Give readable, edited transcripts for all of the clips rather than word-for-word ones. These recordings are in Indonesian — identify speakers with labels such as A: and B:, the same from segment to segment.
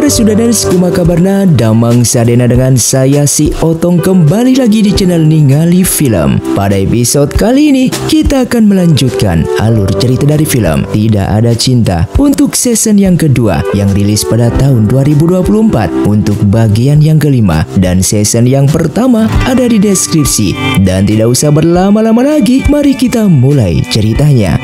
A: Sudaders, kumaha kabarna? Damang sadena dengan saya si Otong kembali lagi di channel Ningali Film. Pada episode kali ini kita akan melanjutkan alur cerita dari film Tidak Ada Cinta untuk season yang kedua yang rilis pada tahun 2024 untuk bagian yang kelima, dan season yang pertama ada di deskripsi. Dan tidak usah berlama-lama lagi, mari kita mulai ceritanya.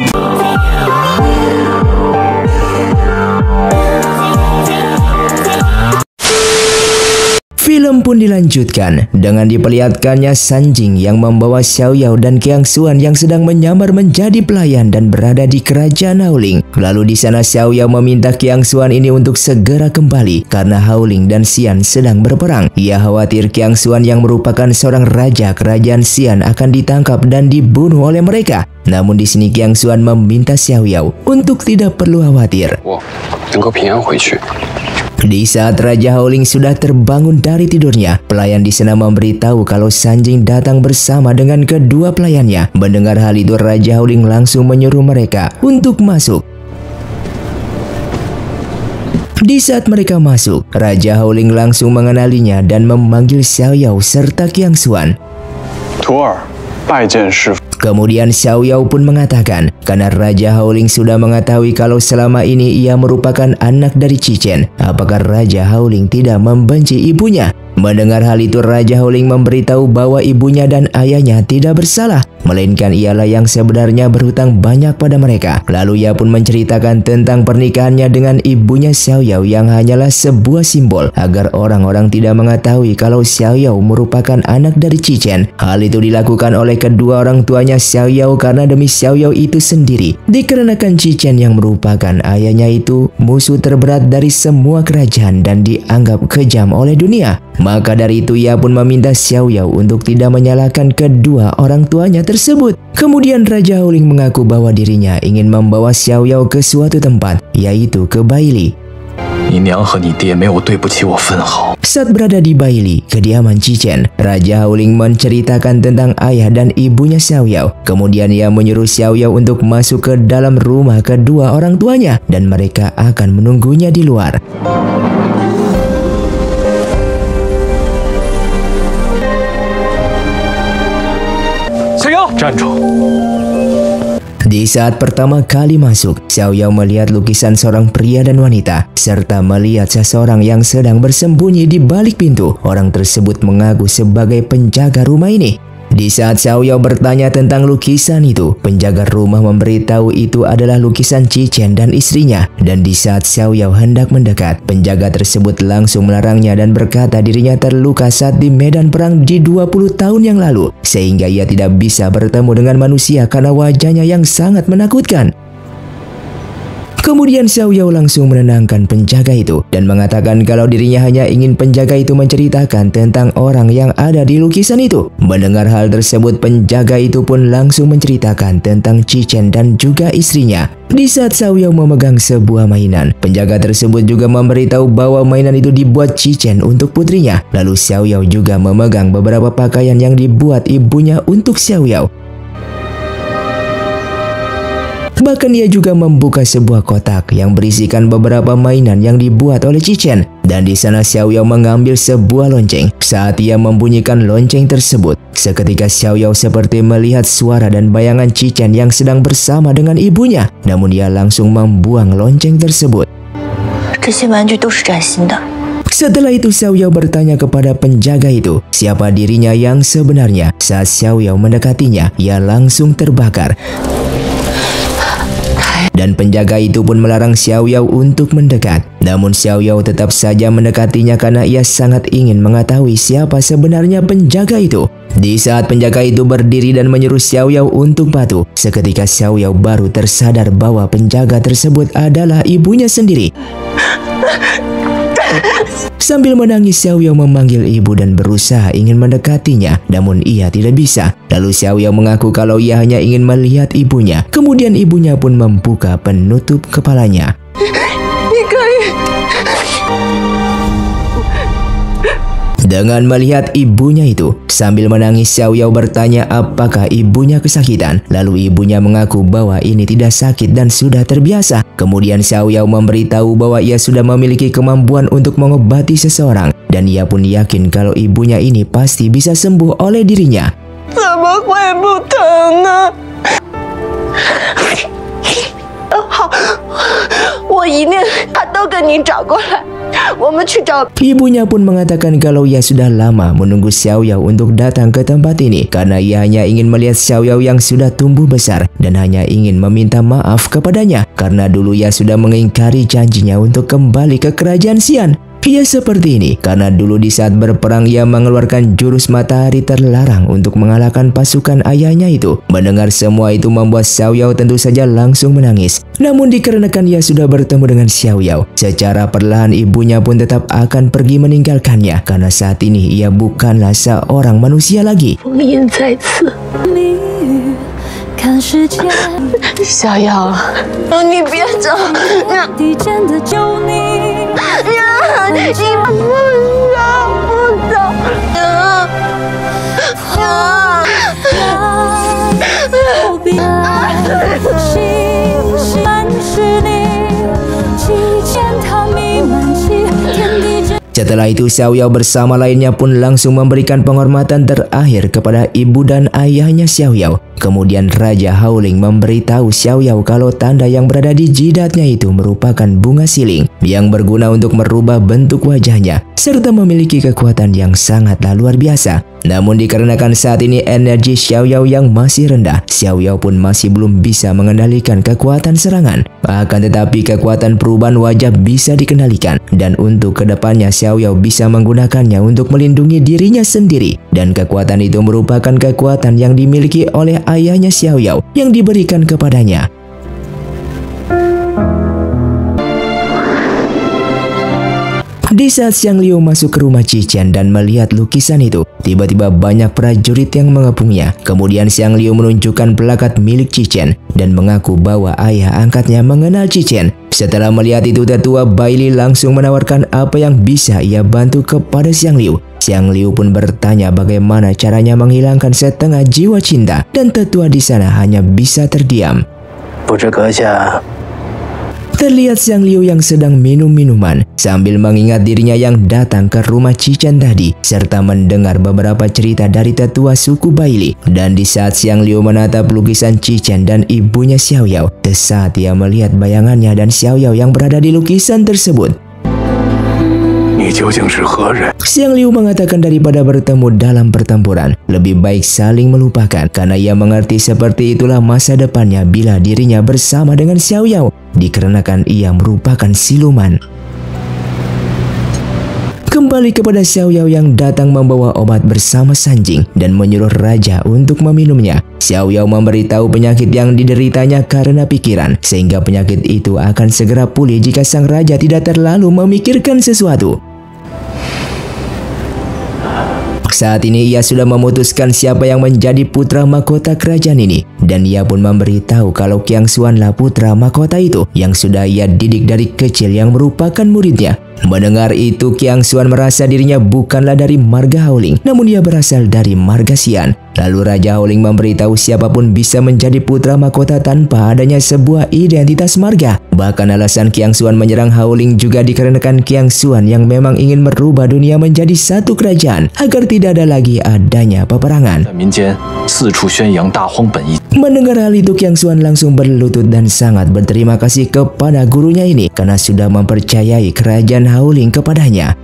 A: Film pun dilanjutkan dengan diperlihatkannya Sanjing yang membawa Xiaoyao dan Qiang Xuan yang sedang menyamar menjadi pelayan dan berada di kerajaan Haoling. Lalu di sana Xiaoyao meminta Qiang Xuan ini untuk segera kembali karena Haoling dan Xian sedang berperang. Ia khawatir Qiang Xuan yang merupakan seorang raja kerajaan Xian akan ditangkap dan dibunuh oleh mereka. Namun di sini Qiang Xuan meminta Xiaoyao untuk tidak perlu khawatir. Di saat Raja Haoling sudah terbangun dari tidurnya, pelayan di sana memberitahu kalau Sanjing datang bersama dengan kedua pelayannya. Mendengar hal itu, Raja Haoling langsung menyuruh mereka untuk masuk. Di saat mereka masuk, Raja Haoling langsung mengenalinya dan memanggil Xiaoyao serta Qiang Xuan. Kemudian Xiaoyao pun mengatakan, karena Raja Haoling sudah mengetahui kalau selama ini ia merupakan anak dari Cichen, apakah Raja Haoling tidak membenci ibunya? Mendengar hal itu, Raja Haoling memberitahu bahwa ibunya dan ayahnya tidak bersalah, melainkan ialah yang sebenarnya berhutang banyak pada mereka. Lalu ia pun menceritakan tentang pernikahannya dengan ibunya Xiaoyao yang hanyalah sebuah simbol agar orang-orang tidak mengetahui kalau Xiaoyao merupakan anak dari Cichen. Hal itu dilakukan oleh kedua orang tuanya Xiaoyao karena demi Xiaoyao itu sendiri, dikarenakan Cichen yang merupakan ayahnya itu musuh terberat dari semua kerajaan dan dianggap kejam oleh dunia. Maka dari itu ia pun meminta Xiaoyao untuk tidak menyalahkan kedua orang tuanya tersebut. Kemudian Raja Haoling mengaku bahwa dirinya ingin membawa Xiaoyao ke suatu tempat, yaitu ke Baili. Saat berada di Baili, kediaman Cichen, Raja Haoling menceritakan tentang ayah dan ibunya Xiaoyao. Kemudian ia menyuruh Xiaoyao untuk masuk ke dalam rumah kedua orang tuanya dan mereka akan menunggunya di luar. Di saat pertama kali masuk, Xiaoyao melihat lukisan seorang pria dan wanita, serta melihat seseorang yang sedang bersembunyi di balik pintu. Orang tersebut mengaku sebagai penjaga rumah ini. Di saat Xiaoyao bertanya tentang lukisan itu, penjaga rumah memberitahu itu adalah lukisan Cichen dan istrinya. Dan di saat Xiaoyao hendak mendekat, penjaga tersebut langsung melarangnya dan berkata dirinya terluka saat di medan perang di 20 tahun yang lalu, sehingga ia tidak bisa bertemu dengan manusia karena wajahnya yang sangat menakutkan. Kemudian Xiaoyao langsung menenangkan penjaga itu dan mengatakan kalau dirinya hanya ingin penjaga itu menceritakan tentang orang yang ada di lukisan itu. Mendengar hal tersebut, penjaga itu pun langsung menceritakan tentang Cichen dan juga istrinya. Di saat Xiaoyao memegang sebuah mainan, penjaga tersebut juga memberitahu bahwa mainan itu dibuat Cichen untuk putrinya. Lalu Xiaoyao juga memegang beberapa pakaian yang dibuat ibunya untuk Xiaoyao. Bahkan ia juga membuka sebuah kotak yang berisikan beberapa mainan yang dibuat oleh Cichen. Dan di sana Xiaoyao mengambil sebuah lonceng. Saat ia membunyikan lonceng tersebut, seketika Xiaoyao seperti melihat suara dan bayangan Cichen yang sedang bersama dengan ibunya. Namun ia langsung membuang lonceng tersebut. Setelah itu Xiaoyao bertanya kepada penjaga itu siapa dirinya yang sebenarnya. Saat Xiaoyao mendekatinya, ia langsung terbakar. Dan penjaga itu pun melarang Xiaoyao untuk mendekat. Namun Xiaoyao tetap saja mendekatinya karena ia sangat ingin mengetahui siapa sebenarnya penjaga itu. Di saat penjaga itu berdiri dan menyuruh Xiaoyao untuk patuh, seketika Xiaoyao baru tersadar bahwa penjaga tersebut adalah ibunya sendiri. Sambil menangis, Xiaoyao memanggil ibu dan berusaha ingin mendekatinya, namun ia tidak bisa. Lalu Xiaoyao mengaku kalau ia hanya ingin melihat ibunya. Kemudian ibunya pun membuka penutup kepalanya. Dengan melihat ibunya itu, sambil menangis Xiao Yao bertanya apakah ibunya kesakitan. Lalu ibunya mengaku bahwa ini tidak sakit dan sudah terbiasa. Kemudian Xiao Yao memberitahu bahwa ia sudah memiliki kemampuan untuk mengobati seseorang. Dan ia pun yakin kalau ibunya ini pasti bisa sembuh oleh dirinya.
B: 怎么会不疼呢？好，我一定把都给你找过来，我们去找。
A: Ibunya pun mengatakan kalau ia sudah lama menunggu Xiao Yao untuk datang ke tempat ini karena ia hanya ingin melihat Xiao Yao yang sudah tumbuh besar dan hanya ingin meminta maaf kepadanya karena dulu ia sudah mengingkari janjinya untuk kembali ke kerajaan Xian. Ia seperti ini karena dulu di saat berperang ia mengeluarkan jurus matahari terlarang untuk mengalahkan pasukan ayahnya itu. Mendengar semua itu membuat Xiao Yao tentu saja langsung menangis. Namun dikarenakan ia sudah bertemu dengan Xiao Yao, secara perlahan ibunya pun tetap akan pergi meninggalkannya karena saat ini ia bukanlah seorang manusia lagi.
B: 风音在此，小瑶，你别走，你不走，Setelah
A: itu Xiao Yao bersama lainnya pun langsung memberikan penghormatan terakhir kepada ibu dan ayahnya Xiao Yao. Kemudian Raja Haoling memberitahu Xiao Yao kalau tanda yang berada di jidatnya itu merupakan bunga siling yang berguna untuk merubah bentuk wajahnya serta memiliki kekuatan yang sangatlah luar biasa. Namun dikarenakan saat ini energi Xiao Yao yang masih rendah, Xiao Yao pun masih belum bisa mengendalikan kekuatan serangan. Akan tetapi kekuatan perubahan wajah bisa dikendalikan dan untuk kedepannya Xiao Yao bisa menggunakannya untuk melindungi dirinya sendiri. Dan kekuatan itu merupakan kekuatan yang dimiliki oleh ayahnya Xiao Yao yang diberikan kepadanya. Di saat Xiang Liu masuk ke rumah Cichen dan melihat lukisan itu, tiba-tiba banyak prajurit yang mengepungnya. Kemudian Xiang Liu menunjukkan plakat milik Cichen dan mengaku bahwa ayah angkatnya mengenal Cichen. Setelah melihat itu, tetua Baili langsung menawarkan apa yang bisa ia bantu kepada Xiang Liu. Xiang Liu pun bertanya bagaimana caranya menghilangkan setengah jiwa cinta dan tetua di sana hanya bisa terdiam. Terlihat Xiang Liu yang sedang minum minuman sambil mengingat dirinya yang datang ke rumah Cichen tadi serta mendengar beberapa cerita dari tetua suku Baili. Dan di saat Xiang Liu menatap lukisan Cichen dan ibunya Xiao Yao, saat ia melihat bayangannya dan Xiao Yao yang berada di lukisan tersebut. Xiang Liu mengatakan daripada bertemu dalam pertempuran, lebih baik saling melupakan karena ia mengerti seperti itulah masa depannya bila dirinya bersama dengan Xiao Yao, dikarenakan ia merupakan siluman. Kembali kepada Xiao Yao yang datang membawa obat bersama Sanjing dan menyuruh raja untuk meminumnya. Xiao Yao memberitahu penyakit yang dideritanya karena pikiran, sehingga penyakit itu akan segera pulih jika sang raja tidak terlalu memikirkan sesuatu. Saat ini ia sudah memutuskan siapa yang menjadi putra mahkota kerajaan ini. Dan ia pun memberitahu kalau Qiang Xuan lah putra mahkota itu yang sudah ia didik dari kecil yang merupakan muridnya. Mendengar itu, Qiang Xuan merasa dirinya bukanlah dari marga Haoling, namun ia berasal dari marga Xian. Lalu Raja Haoling memberitahu siapapun bisa menjadi putra mahkota tanpa adanya sebuah identitas marga. Bahkan alasan Qiang Xuan menyerang Haoling juga dikarenakan Qiang Xuan yang memang ingin merubah dunia menjadi satu kerajaan agar tidak ada lagi adanya peperangan. Mendengar hal itu, Qiang Xuan langsung berlutut dan sangat berterima kasih kepada gurunya ini karena sudah mempercayai kerajaan Haoling kepadanya.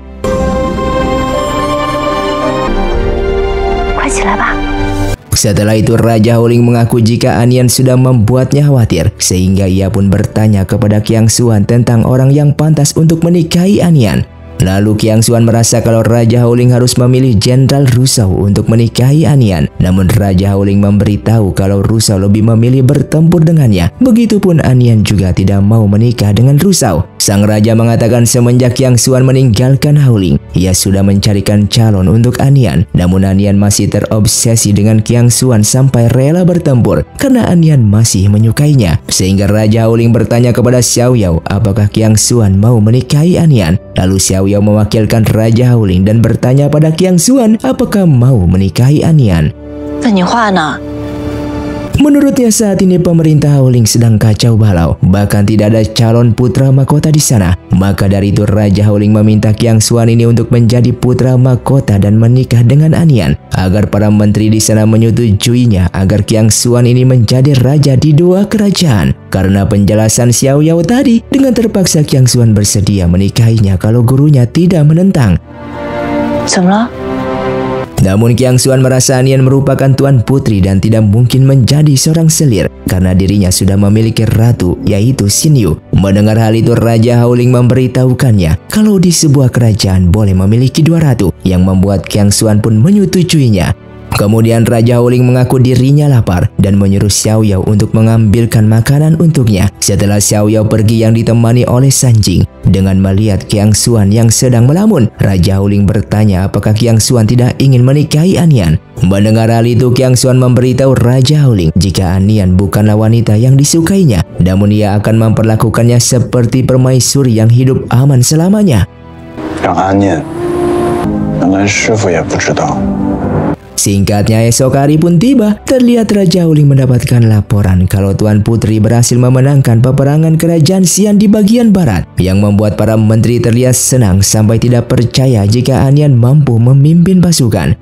A: Setelah itu Raja Haoling mengaku jika Anian sudah membuatnya khawatir, sehingga ia pun bertanya kepada Qiang Xuan tentang orang yang pantas untuk menikahi Anian. Lalu Qiang Xuan merasa kalau Raja Haoling harus memilih Jenderal Rusau untuk menikahi Anian. Namun Raja Haoling memberitahu kalau Rusau lebih memilih bertempur dengannya. Begitupun Anian juga tidak mau menikah dengan Rusau. Sang Raja mengatakan semenjak Qiang Xuan meninggalkan Haoling, ia sudah mencarikan calon untuk Anian. Namun Anian masih terobsesi dengan Qiang Xuan sampai rela bertempur karena Anian masih menyukainya. Sehingga Raja Haoling bertanya kepada Xiao Yao apakah Qiang Xuan mau menikahi Anian. Lalu Xiao Yao mewakilkan Raja Howling dan bertanya pada Qiang Xuan apakah mau menikahi Anian.
B: 问你话呢？
A: Menurutnya saat ini pemerintah Howling sedang kacau balau, bahkan tidak ada calon putra mahkota di sana. Maka dari itu Raja Howling meminta Qiang Xuan ini untuk menjadi putra mahkota dan menikah dengan Anian, agar para menteri di sana menyetujuinya agar Qiang Xuan ini menjadi raja di dua kerajaan. Karena penjelasan Xiao Yao tadi, dengan terpaksa Qiang Xuan bersedia menikahinya kalau gurunya tidak menentang.
B: 怎么了？
A: Namun Qiang Xuan merasa Anian merupakan tuan putri dan tidak mungkin menjadi seorang selir karena dirinya sudah memiliki ratu yaitu Xin Yu. Mendengar hal itu Raja Howling memberitahukannya kalau di sebuah kerajaan boleh memiliki dua ratu yang membuat Qiang Xuan pun menyetujuinya. Kemudian Raja Howling mengaku dirinya lapar dan menyuruh Xiao Yao untuk mengambilkan makanan untuknya. Setelah Xiao Yao pergi yang ditemani oleh Sanjing, dengan melihat Qiang Xuan yang sedang melamun, Raja Howling bertanya apakah Qiang Xuan tidak ingin menikahi Anian. Mendengar hal itu Qiang Xuan memberitahu Raja Howling jika Anian bukanlah wanita yang disukainya, namun ia akan memperlakukannya seperti permaisuri yang hidup aman selamanya.
C: 让安念，原来师傅也不知道。
A: Singkatnya esok hari pun tiba, terlihat Raja Howling mendapatkan laporan kalau Tuan Putri berhasil memenangkan peperangan kerajaan Xian di bagian barat, yang membuat para menteri terlihat senang sampai tidak percaya jika Anian mampu memimpin pasukan.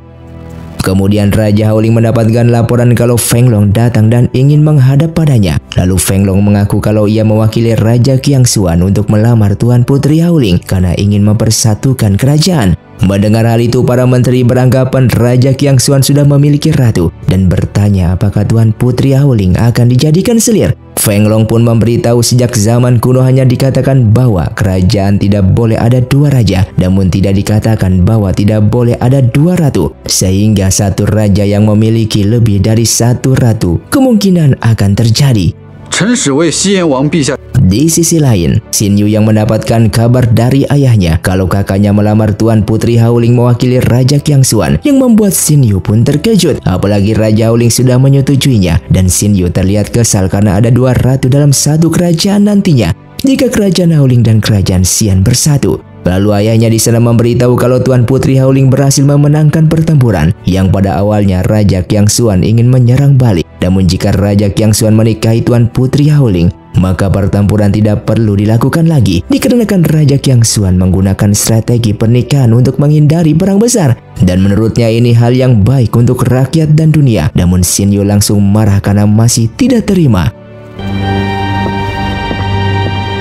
A: Kemudian Raja Howling mendapatkan laporan kalau Feng Long datang dan ingin menghadap padanya. Lalu Feng Long mengaku kalau ia mewakili Raja Qiang Xuan untuk melamar Tuan Putri Howling karena ingin mempersatukan kerajaan. Mendengar hal itu, para menteri beranggapan Raja Qiang Xuan sudah memiliki ratu dan bertanya apakah Tuan Putri Howling akan dijadikan selir. Feng Long pun memberitahu sejak zaman kuno hanya dikatakan bahwa kerajaan tidak boleh ada dua raja, namun tidak dikatakan bahwa tidak boleh ada dua ratu. Sehingga satu raja yang memiliki lebih dari satu ratu kemungkinan akan terjadi.
D: 臣使为西燕王陛下。
A: Di sisi lain, Xin Yu yang mendapatkan kabar dari ayahnya kalau kakaknya melamar Tuan Putri Howling mewakili Raja Qiang Xuan, yang membuat Xin Yu pun terkejut. Apalagi Raja Howling sudah menyetujuinya, dan Xin Yu terlihat kesal karena ada dua ratu dalam satu kerajaan nantinya jika kerajaan Howling dan kerajaan Xian bersatu. Lalu ayahnya di sana memberitahu kalau Tuan Putri Howling berhasil memenangkan pertempuran yang pada awalnya Raja Qiang Xuan ingin menyerang balik. Namun jika Raja Qiang Xuan menikahi Tuan Putri Howling, maka pertempuran tidak perlu dilakukan lagi dikarenakan Raja Qiang Xuan menggunakan strategi pernikahan untuk menghindari perang besar. Dan menurutnya ini hal yang baik untuk rakyat dan dunia. Namun Xin Yu langsung marah karena masih tidak terima.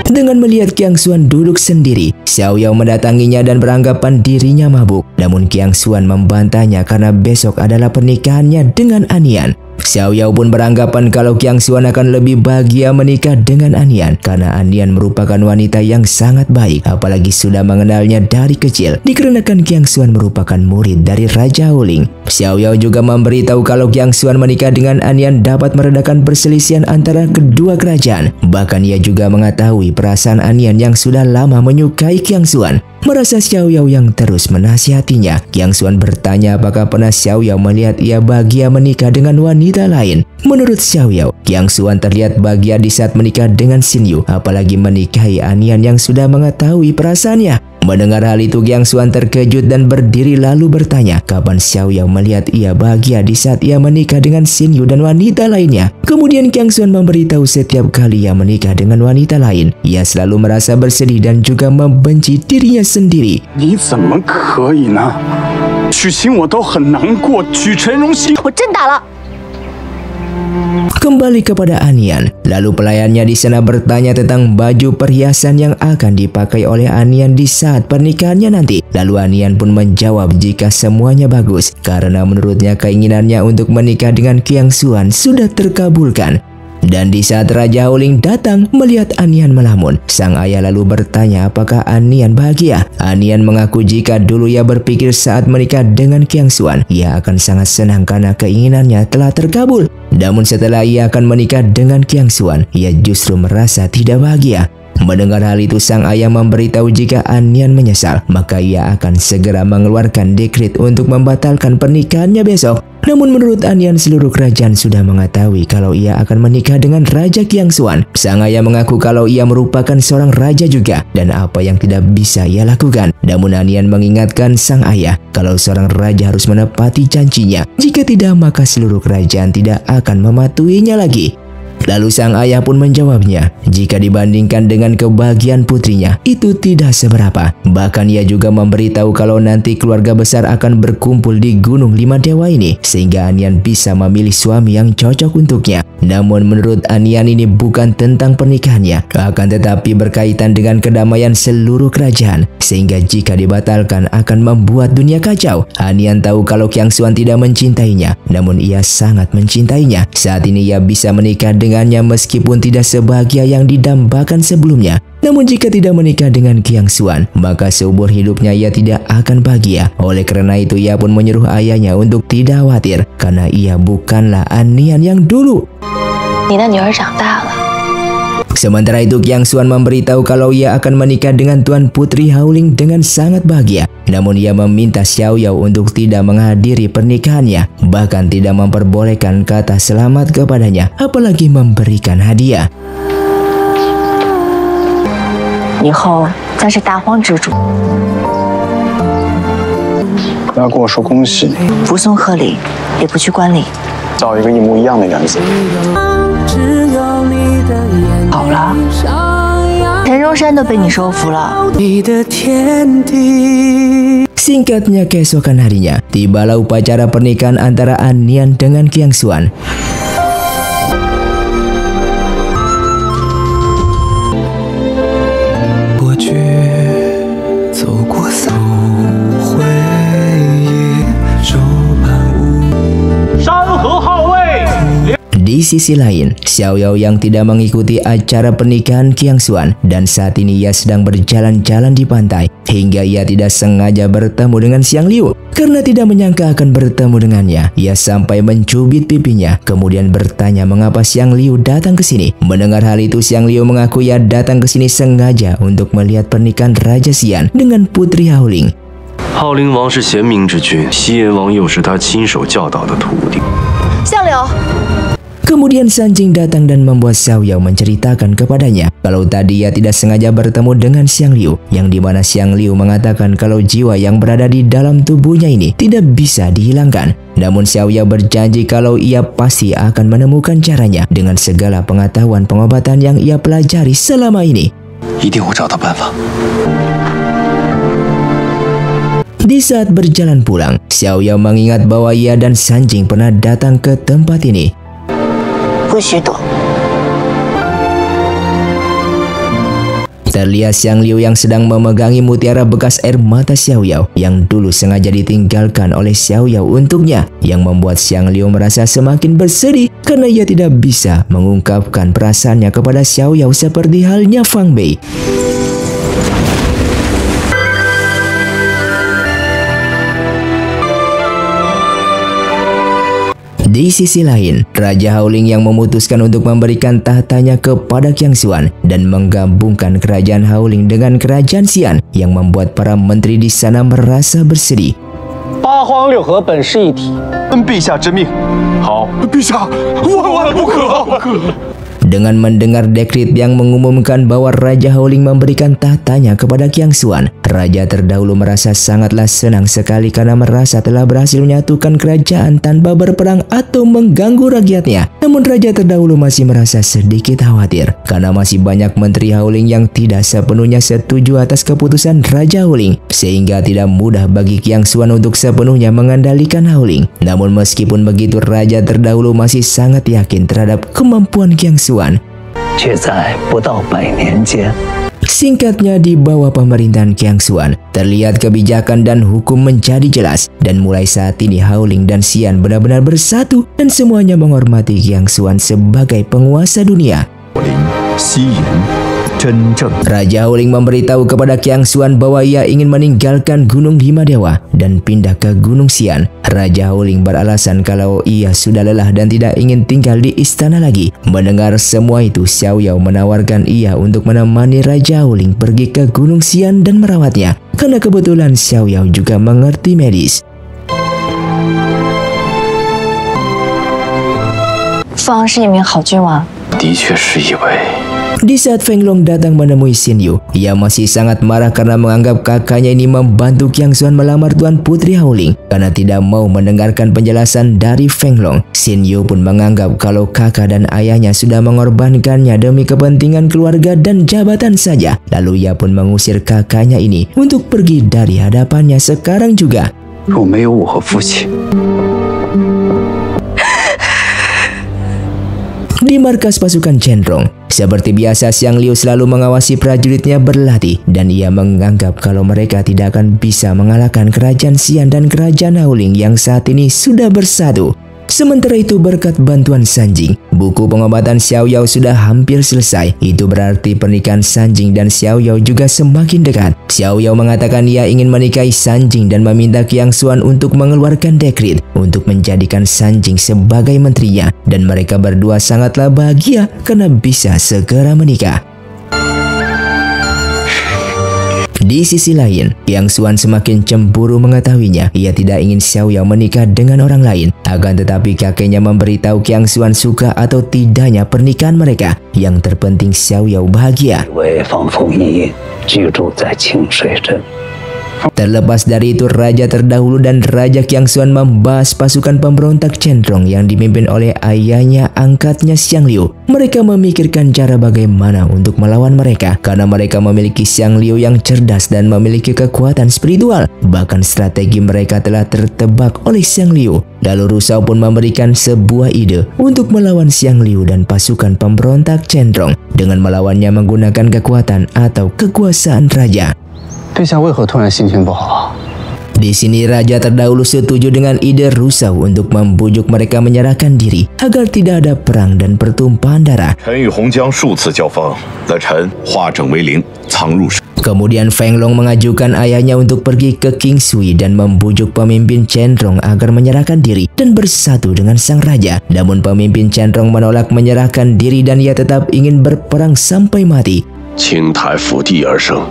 A: Dengan melihat Qiang Xuan duduk sendiri, Xiao Yao mendatanginya dan beranggapan dirinya mabuk. Namun Qiang Xuan membantahnya karena besok adalah pernikahannya dengan Anian. Xiao Yao pun beranggapan kalau Qiang Xuan akan lebih bahagia menikah dengan Anian karena Anian merupakan wanita yang sangat baik, apalagi sudah mengenalnya dari kecil dikarenakan Qiang Xuan merupakan murid dari Raja Howling. Xiao Yao juga memberitahu kalau Qiang Xuan menikah dengan Anian dapat meredakan perselisihan antara kedua kerajaan. Bahkan ia juga mengetahui perasaan Anian yang sudah lama menyukai Qiang Xuan. Merasa Xiao Yao yang terus menasihatinya, Qiang Xuan bertanya apakah pernah Xiao Yao melihat ia bahagia menikah dengan wanita lain. Menurut Xiao Yao, Qiang Xuan terlihat bahagia di saat menikah dengan Xin Yu, apalagi menikahi Anian yang sudah mengetahui perasaannya. Mendengar hal itu, Qiang Xuan terkejut dan berdiri lalu bertanya kapan Xiao Yao melihat ia bahagia di saat ia menikah dengan Xin Yu dan wanita lainnya. Kemudian Qiang Xuan memberitahu setiap kali ia menikah dengan wanita lain, ia selalu merasa bersedih dan juga membenci dirinya sendiri.
C: 你怎么可以呢？许晴我都很难过，许陈荣熙。
B: 我真打了。
A: Kembali kepada Anian, lalu pelayannya di sana bertanya tentang baju perhiasan yang akan dipakai oleh Anian di saat pernikahannya nanti. Lalu Anian pun menjawab jika semuanya bagus karena menurutnya keinginannya untuk menikah dengan Qiang Xuan sudah terkabulkan. Dan di saat Raja Howling datang melihat Anian melamun, sang ayah lalu bertanya apakah Anian bahagia. Anian mengaku jika dulu ia berpikir saat menikah dengan Qiang Xuan, ia akan sangat senang karena keinginannya telah terkabul. Namun setelah ia akan menikah dengan Qiang Xuan, ia justru merasa tidak bahagia. Mendengar hal itu, sang ayah memberitahu jika Anian menyesal, maka ia akan segera mengeluarkan dekret untuk membatalkan pernikahannya besok. Namun menurut Anian, seluruh kerajaan sudah mengetahui kalau ia akan menikah dengan Raja Qiangxuan. Sang ayah mengaku kalau ia merupakan seorang raja juga dan apa yang tidak bisa ia lakukan. Namun Anian mengingatkan sang ayah kalau seorang raja harus menepati janjinya. Jika tidak, maka seluruh kerajaan tidak akan mematuhinya lagi. Lalu sang ayah pun menjawabnya, jika dibandingkan dengan kebahagiaan putrinya, itu tidak seberapa. Bahkan ia juga memberitahu kalau nanti keluarga besar akan berkumpul di Gunung Lima Dewa ini, sehingga Anian bisa memilih suami yang cocok untuknya. Namun menurut Anian ini bukan tentang pernikahannya, akan tetapi berkaitan dengan kedamaian seluruh kerajaan, sehingga jika dibatalkan akan membuat dunia kacau. Anian tahu kalau Qiangxuan tidak mencintainya, namun ia sangat mencintainya. Saat ini ia bisa menikah dengannya meskipun tidak sebahagia yang didambakan sebelumnya. Namun jika tidak menikah dengan Qiangxuan, maka seumur hidupnya ia tidak akan bahagia. Oleh karena itu ia pun menyuruh ayahnya untuk tidak khawatir, karena ia bukanlah Anian yang dulu. Sementara itu Qiangxuan memberitahu kalau ia akan menikah dengan Tuan Putri Haoling dengan sangat bahagia. Namun ia meminta Xiaoyao untuk tidak menghadiri pernikahannya, bahkan tidak memperbolehkan kata selamat kepadanya, apalagi memberikan hadiah.
B: 以后将是大荒之主，
C: 不要跟我说恭喜你，
B: 不送贺礼，也不去观礼。
C: 找一个一模一样的原子。
B: 好了，田中山都被你收服了。
A: Singkatnya, keesokan harinya tibalah upacara pernikahan antara Anian dengan Qiangxuan. Di sisi lain, Xiaoyao yang tidak mengikuti acara pernikahan Qiangxuan dan saat ini ia sedang berjalan-jalan di pantai hingga ia tidak sengaja bertemu dengan Xiang Liu. Karena tidak menyangka akan bertemu dengannya, ia sampai mencubit pipinya kemudian bertanya mengapa Xiang Liu datang ke sini. Mendengar hal itu, Xiang Liu mengaku ia datang ke sini sengaja untuk melihat pernikahan Raja Xian dengan Putri Haoling.
E: 浩灵王是贤明之君，西燕王又是他亲手教导的徒弟。
B: 相柳。
A: Kemudian Sanjing datang dan membuat Xiaoyao menceritakan kepadanya kalau tadi ia tidak sengaja bertemu dengan Xiang Liu, yang dimana Xiang Liu mengatakan kalau jiwa yang berada di dalam tubuhnya ini tidak bisa dihilangkan. Namun Xiaoyao berjanji kalau ia pasti akan menemukan caranya dengan segala pengetahuan pengobatan yang ia pelajari selama ini.
E: 一定会找到办法。
A: Di saat berjalan pulang, Xiaoyao mengingat bahwa ia dan Sanjing pernah datang ke tempat ini.
B: 不许躲！
A: Terlihat Xiang Liu yang sedang memegangi mutiara bekas air mata Xiaoyao yang dulu sengaja ditinggalkan oleh Xiaoyao untuknya, yang membuat Xiang Liu merasa semakin bersedih karena ia tidak bisa mengungkapkan perasaannya kepada Xiaoyao seperti halnya Fang Bei. Di sisi lain, Raja Haoling yang memutuskan untuk memberikan tahtanya kepada Qiangxuan dan menggabungkan kerajaan Haoling dengan kerajaan Xian, yang membuat para menteri di sana merasa bersedih.
F: 八荒六合本是一体，
C: 恩陛下之命。好，陛下，万万不可！
A: Dengan mendengar dekrit yang mengumumkan bahwa Raja Haoling memberikan tahtanya kepada Qiangxuan, Raja terdahulu merasa sangatlah senang sekali karena merasa telah berhasil menyatukan kerajaan tanpa berperang atau mengganggu rakyatnya. Namun Raja terdahulu masih merasa sedikit khawatir karena masih banyak menteri Haoling yang tidak sepenuhnya setuju atas keputusan Raja Haoling, sehingga tidak mudah bagi Qiangxuan untuk sepenuhnya mengendalikan Haoling. Namun meskipun begitu, Raja terdahulu masih sangat yakin terhadap kemampuan Qiangxuan.
F: 却在不到100年间，
A: Singkatnya, di bawah pemerintahan Qiangxuan, terlihat kebijakan dan hukum menjadi jelas, dan mulai saat ini Haoling dan Xian benar-benar bersatu dan semuanya menghormati Qiangxuan sebagai penguasa dunia. Raja Haoling memberitahu kepada Qiangxuan bahwa ia ingin meninggalkan Gunung Lima Dewa dan pindah ke Gunung Xian. Raja Haoling beralasan kalau ia sudah lelah dan tidak ingin tinggal di istana lagi. Mendengar semua itu, Xiaoyao menawarkan ia untuk menemani Raja Haoling pergi ke Gunung Xian dan merawatnya, karena kebetulan Xiaoyao juga mengerti medis.
B: 父王是一名好君王。
E: 的确是一位。
A: Di saat Feng Long datang menemui Xin Yu, ia masih sangat marah karena menganggap kakaknya ini membantu Qiangxuan melamar Tuan Putri Haoling karena tidak mau mendengarkan penjelasan dari Feng Long. Xin Yu pun menganggap kalau kakak dan ayahnya sudah mengorbankannya demi kepentingan keluarga dan jabatan saja. Lalu ia pun mengusir kakaknya ini untuk pergi dari hadapannya sekarang juga.
C: 若没有我和父亲，
A: Di markas pasukan Chenrong, seperti biasa Xiang Liu selalu mengawasi prajuritnya berlatih dan ia menganggap kalau mereka tidak akan bisa mengalahkan kerajaan Xian dan kerajaan Haoling yang saat ini sudah bersatu. Sementara itu berkat bantuan Sanjing, buku pengobatan Xiao Yao sudah hampir selesai. Itu berarti pernikahan Sanjing dan Xiao Yao juga semakin dekat. Xiao Yao mengatakan ia ingin menikahi Sanjing dan meminta Qiangxuan untuk mengeluarkan dekret untuk menjadikan Sanjing sebagai menterinya. Dan mereka berdua sangatlah bahagia karena bisa segera menikah. Di sisi lain, Qiangxuan semakin cemburu mengetahuinya. Ia tidak ingin Xiao Yao menikah dengan orang lain. Akan tetapi kakeknya memberitahu Qiangxuan suka atau tidaknya pernikahan mereka. Yang terpenting Xiao Yao bahagia.
F: 为方凤仪居住在清水镇。
A: Terlepas dari itu, raja terdahulu dan Raja Qiangxuan membahas pasukan pemberontak Chenrong yang dipimpin oleh ayahnya angkatnya Xiang Liu. Mereka memikirkan cara bagaimana untuk melawan mereka karena mereka memiliki Xiang Liu yang cerdas dan memiliki kekuatan spiritual. Bahkan strategi mereka telah tertebak oleh Xiang Liu. Lalu Rusao pun memberikan sebuah ide untuk melawan Xiang Liu dan pasukan pemberontak Chenrong dengan melawannya menggunakan kekuatan atau kekuasaan raja.
C: 陛下为何突然心情不好？
A: Di sini raja terdahulu setuju dengan ide Rusao untuk membujuk mereka menyerahkan diri agar tidak ada perang dan pertumpahan darah.
G: 臣与洪江数次交锋，得臣化整为零，藏入。
A: Kemudian Feng Long mengajukan ayahnya untuk pergi ke Kingsui dan membujuk pemimpin Chenrong agar menyerahkan diri dan bersatu dengan sang raja. Namun pemimpin Chenrong menolak menyerahkan diri dan ia tetap ingin berperang sampai mati.
E: 青苔伏地而生。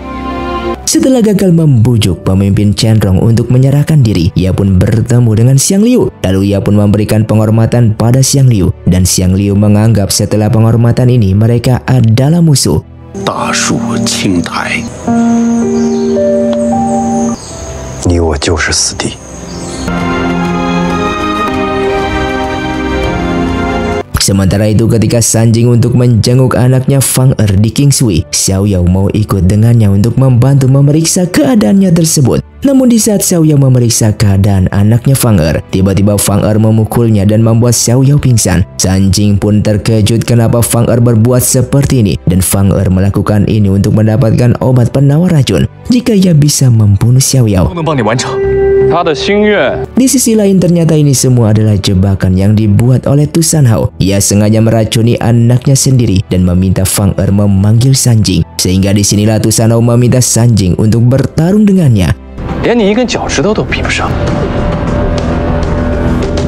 A: Setelah gagal membujuk pemimpin Chenrong untuk menyerahkan diri, ia pun bertemu dengan Xiang Liu. Lalu ia pun memberikan penghormatan pada Xiang Liu. Dan Xiang Liu menganggap setelah penghormatan ini mereka adalah musuh.
G: 大树青苔，
C: 你我就是死敌。
A: Sementara itu ketika Sanjing untuk menjenguk anaknya Fang Er di Kingsui, Xiao Yao mau ikut dengannya untuk membantu memeriksa keadaannya tersebut. Namun di saat Xiao Yao memeriksa keadaan anaknya Fang Er, tiba-tiba Fang Er memukulnya dan membuat Xiao Yao pingsan. Sanjing pun terkejut kenapa Fang Er berbuat seperti ini dan Fang Er melakukan ini untuk mendapatkan obat penawar racun jika ia bisa membunuh Xiao Yao.
E: 能帮你完成。
D: 他的心愿
A: Di sisi lain ternyata ini semua adalah jebakan yang dibuat oleh Tu Sanhao. Ia sengaja meracuni anaknya sendiri dan meminta Fang Er memanggil Sanjing. Sehingga disinilah Tu Sanhao meminta Sanjing untuk bertarung dengannya.
E: 连你一根脚趾头都比不上。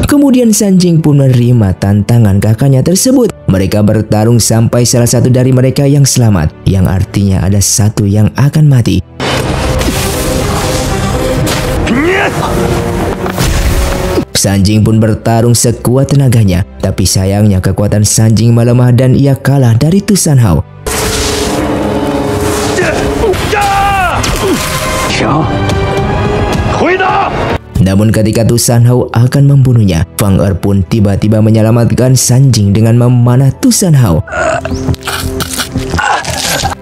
A: Kemudian Sanjing pun menerima tantangan kakaknya tersebut. Mereka bertarung sampai salah satu dari mereka yang selamat, yang artinya ada satu yang akan mati. Sanjing pun bertarung sekuat tenaganya, tapi sayangnya kekuatan Sanjing melemah dan ia kalah dari Tu Sanhao. Namun ketika Tu Sanhao akan membunuhnya, Fang Er pun tiba-tiba menyelamatkan Sanjing dengan memanah Tu Sanhao.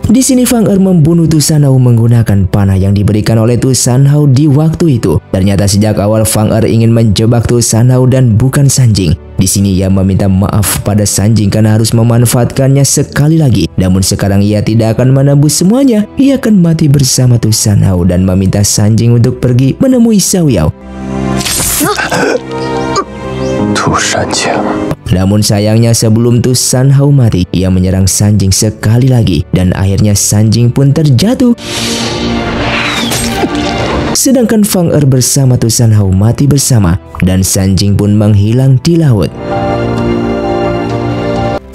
A: Di sini Fang Er membunuh Tu Sanhao menggunakan panah yang diberikan oleh Tu Sanhao di waktu itu. Ternyata sejak awal Fang Er ingin menjebak Tu Sanhao dan bukan Sanjing. Di sini ia meminta maaf pada Sanjing karena harus memanfaatkannya sekali lagi. Namun sekarang ia tidak akan menebus semuanya. Ia akan mati bersama Tu Sanhao dan meminta Sanjing untuk pergi menemui Xiao Yao.
E: Tu Sanjing.
A: Namun sayangnya sebelum Tu Sanhao mati, ia menyerang Sanjing sekali lagi dan akhirnya Sanjing pun terjatuh. Sedangkan Fang Er bersama Tu Sanhao mati bersama dan Sanjing pun menghilang di laut.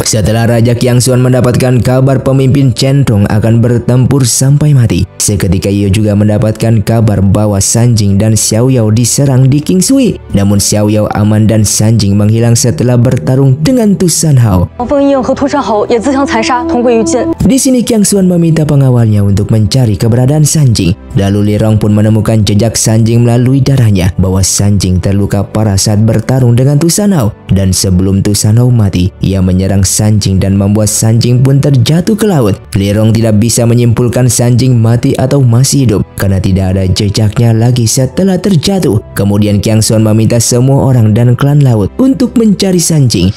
A: Setelah Raja Qiangxuan mendapatkan kabar pemimpin Chen Rong akan bertempur sampai mati, seketika ia juga mendapatkan kabar bahwa Sanjing dan Xiao Yao diserang di Qingshui. Namun Xiao Yao aman dan Sanjing menghilang setelah bertarung dengan Tu Shanhao. Di sini Qiangxuan meminta pengawalnya untuk mencari keberadaan Sanjing. Lalu Li Rong pun menemukan jejak Sanjing melalui darahnya bahwa Sanjing terluka parah saat bertarung dengan Tu Shanhao. Dan sebelum Tu Shanhao mati, ia menyerang Sanjing dan membuat Sanjing pun terjatuh ke laut. Li Rong tidak bisa menyimpulkan Sanjing mati atau masih hidup karena tidak ada jejaknya lagi setelah terjatuh. Kemudian Qiangxuan meminta semua orang dan klan laut untuk mencari Sanjing.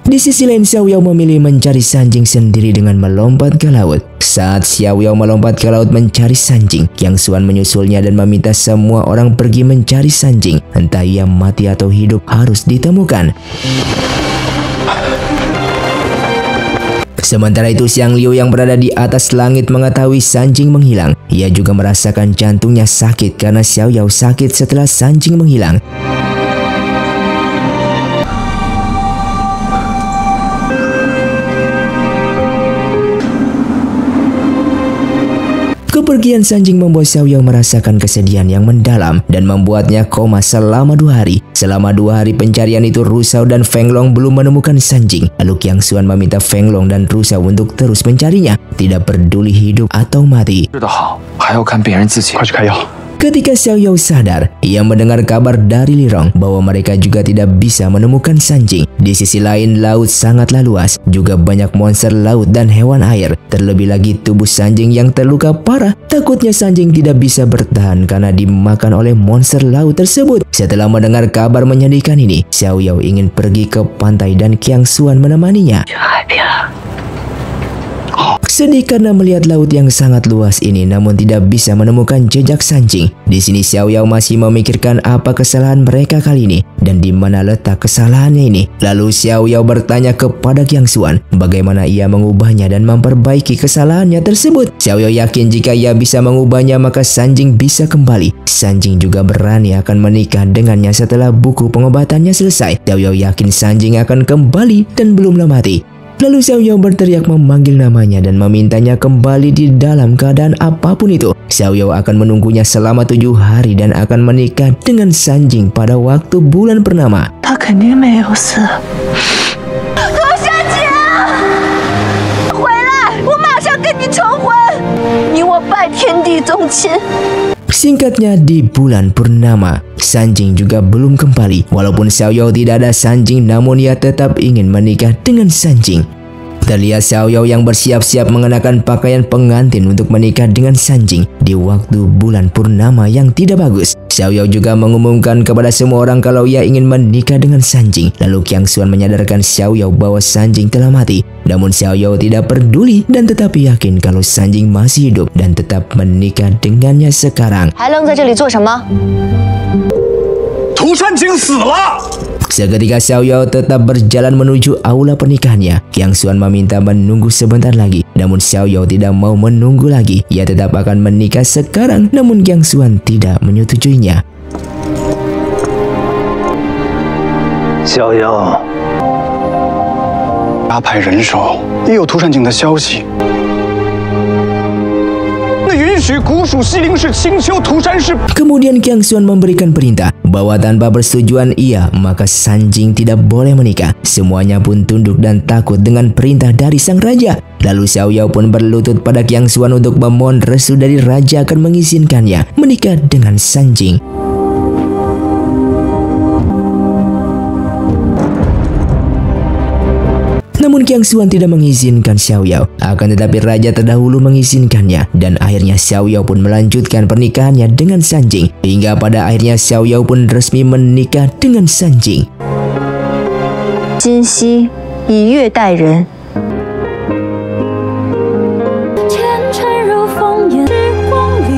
A: Di sisi lain, Xiao Yao memilih mencari Sanjing sendiri dengan melompat ke laut. Saat Xiao Yao melompat ke laut mencari Sanjing, Qiangxuan menyusulnya dan meminta semua orang pergi mencari Sanjing. Entah ia mati atau hidup harus ditemukan. Sementara itu Xiang Liu yang berada di atas langit mengetahui Sanjing menghilang. Ia juga merasakan jantungnya sakit karena Xiao Yao sakit setelah Sanjing menghilang. Kepergian Sanjing membuat Xiao Yao merasakan kesedihan yang mendalam dan membuatnya koma selama 2 hari. Selama 2 hari pencarian itu, Rusao dan Feng Long belum menemukan Sanjing. Lalu Qiangxuan meminta Feng Long dan Rusao untuk terus mencarinya, tidak peduli hidup atau mati. Ketika Xiao Yao sadar, ia mendengar kabar dari Li Rong bahwa mereka juga tidak bisa menemukan Sanjing. Di sisi lain, laut sangatlah luas, juga banyak monster laut dan hewan air. Terlebih lagi tubuh Sanjing yang terluka parah. Takutnya Sanjing tidak bisa bertahan karena dimakan oleh monster laut tersebut. Setelah mendengar kabar menyedihkan ini, Xiao Yao ingin pergi ke pantai dan Qiangxuan menemaninya. Sedih karena melihat laut yang sangat luas ini namun tidak bisa menemukan jejak Sanjing. Di sini Xiao Yao masih memikirkan apa kesalahan mereka kali ini dan di mana letak kesalahannya ini. Lalu Xiao Yao bertanya kepada Qiangxuan bagaimana ia mengubahnya dan memperbaiki kesalahannya tersebut. Xiao Yao yakin jika ia bisa mengubahnya maka Sanjing bisa kembali. Sanjing juga berani akan menikah dengannya setelah buku pengobatannya selesai. Xiao Yao yakin Sanjing akan kembali dan belumlah mati. Lalu Xiao Yao berteriak memanggil namanya dan memintanya kembali di dalam keadaan apapun itu. Xiao Yao akan menunggunya selama 7 hari dan akan menikah dengan Sanjing pada waktu bulan purnama. Singkatnya, di bulan purnama, Sanjing juga belum kembali. Walaupun Xiao Yao tidak ada Sanjing, namun ia tetap ingin menikah dengan Sanjing. Terlihat Xiao Yao yang bersiap-siap mengenakan pakaian pengantin untuk menikah dengan Sanjing di waktu bulan purnama yang tidak bagus. Xiao Yao juga mengumumkan kepada semua orang kalau ia ingin menikah dengan Sanjing. Lalu Qiangxuan menyadarkan Xiao Yao bahwa Sanjing telah mati. Namun Xiao Yao tidak peduli dan tetap yakin kalau Sanjing masih hidup dan tetap menikah dengannya sekarang. Seketika Xiao Yao tetap berjalan menuju aula pernikahannya. Qiangxuan meminta menunggu sebentar lagi. Namun Xiao Yao tidak mau menunggu lagi. Ia tetap akan menikah sekarang. Namun Qiangxuan tidak menyetujuinya.
C: Xiao Yao, 安排人手也有涂善景的消息。
A: Kemudian Qiangxuan memberikan perintah bahwa tanpa persetujuan ia, maka Sanjing tidak boleh menikah. Semuanya pun tunduk dan takut dengan perintah dari sang raja. Lalu Xiao Yao pun berlutut pada Qiangxuan untuk memohon restu dari raja akan mengizinkannya menikah dengan Sanjing. Namun Qiangxuan tidak mengizinkan Xiao Yao. Akan tetapi raja terdahulu mengizinkannya dan akhirnya Xiao Yao pun melanjutkan pernikahannya dengan Sanjing. Hingga pada akhirnya Xiao Yao pun resmi menikah dengan Sanjing.
B: 今夕以月待人，
H: 前尘如风烟，时光里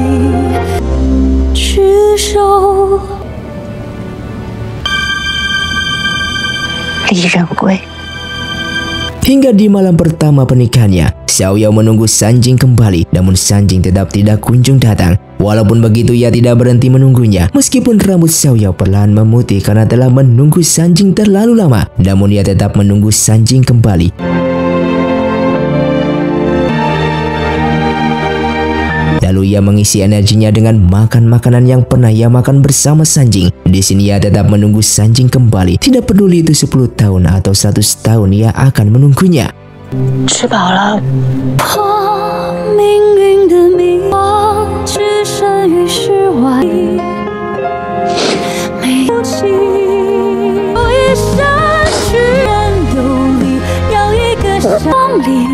H: 去守。
B: 李仁贵。
A: Hingga di malam pertama pernikahannya, Xiaoyao menunggu Sanjing kembali, namun Sanjing tetap tidak kunjung datang. Walaupun begitu, ia tidak berhenti menunggunya. Meskipun rambut Xiaoyao perlahan memutih karena telah menunggu Sanjing terlalu lama, namun ia tetap menunggu Sanjing kembali. Lalu ia mengisi energinya dengan makan makanan yang pernah ia makan bersama Sanjing. Di sini ia tetap menunggu Sanjing kembali. Tidak peduli itu 10 tahun atau 100 tahun, ia akan menunggunya.
B: 吃饱了。
H: 命运的迷惘，置身于世外，没有气，有一生居然有你，要一个光里，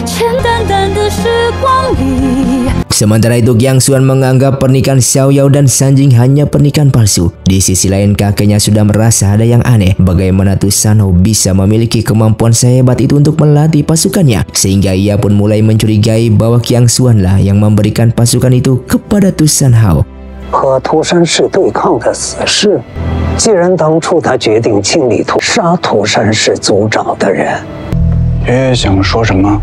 H: 浅淡淡的时光里。
A: Sementara itu, Qiang Xuan menganggap pernikahan Xiaoyao dan Sanjing hanya pernikahan palsu. Di sisi lain, kakeknya sudah merasa ada yang aneh. Bagaimana Tu Shanhou bisa memiliki kemampuan sehebat itu untuk melatih pasukannya, sehingga ia pun mulai mencurigai bahwa Qiang Xuan lah yang memberikan pasukan itu kepada Tu Shanhou.
F: 和涂山氏对抗的死士，既然当初他决定清理杀涂山氏族长的人，
C: 爷爷想说什么？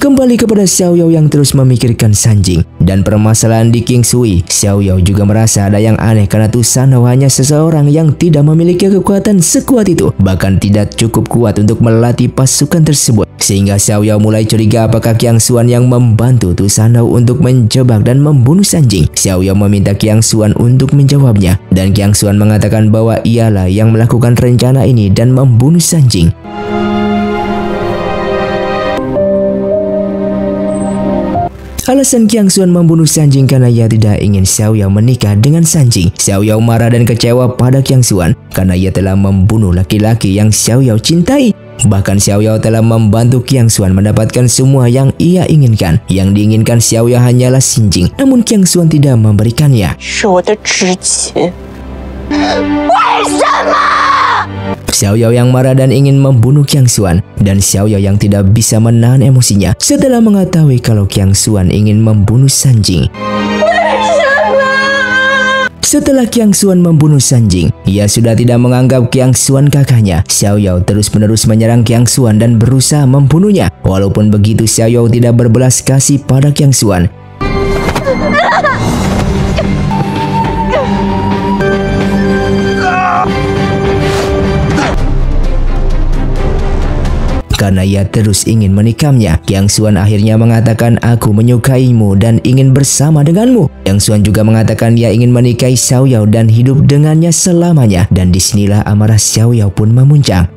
A: Kembali kepada Xiaoyao yang terus memikirkan Sanjing dan permasalahan di Kingsui. Xiaoyao juga merasa ada yang aneh karena Tu Shanhou hanya seseorang yang tidak memiliki kekuatan sekuat itu, bahkan tidak cukup kuat untuk melatih pasukan tersebut. Sehingga Xiaoyao mulai curiga apakah Qiang Xuan yang membantu Tu Shanhou untuk menjebak dan membunuh Sanjing. Xiaoyao meminta Qiang Xuan untuk menjawabnya, dan Qiang Xuan mengatakan bahwa ialah yang melakukan rencana ini dan membunuh Sanjing. Alasan Qiang Xuan membunuh Sanjing karena ia tidak ingin Xiaoyao menikah dengan Sanjing. Xiaoyao marah dan kecewa pada Qiang Xuan karena ia telah membunuh laki-laki yang Xiaoyao cintai. Bahkan Xiaoyao telah membantu Qiang Xuan mendapatkan semua yang ia inginkan. Yang diinginkan Xiaoyao hanyalah Xinjing, namun Qiang Xuan tidak memberikannya.
B: 是我的知己，为什么？
A: Xiaoyao yang marah dan ingin membunuh Qiang Xuan, dan Xiaoyao yang tidak bisa menahan emosinya setelah mengetahui kalau Qiang Xuan ingin membunuh Sanjing. Setelah Qiang Xuan membunuh Sanjing, ia sudah tidak menganggap Qiang Xuan kakaknya. Xiaoyao terus-menerus menyerang Qiang Xuan dan berusaha membunuhnya. Walaupun begitu, Xiaoyao tidak berbelas kasih pada Qiang Xuan. Karena ia terus ingin menikamnya, Qiang Xuan akhirnya mengatakan, "Aku menyukaimu dan ingin bersama denganmu." Qiang Xuan juga mengatakan ia ingin menikahi Xiaoyao dan hidup dengannya selamanya. Dan disinilah amarah Xiaoyao pun memuncak.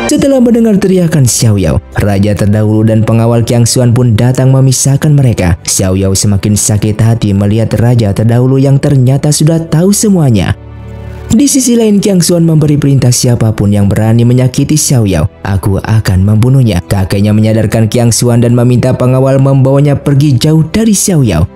A: Setelah mendengar teriakan Xiaoyao, raja terdahulu dan pengawal Qiang Xuan pun datang memisahkan mereka. Xiaoyao semakin sakit hati melihat raja terdahulu yang ternyata sudah tahu semuanya. Di sisi lain, Qiang Xuan memberi perintah siapapun yang berani menyakiti Xiaoyao, aku akan membunuhnya. Kakeknya menyadarkan Qiang Xuan dan meminta pengawal membawanya pergi jauh dari Xiaoyao.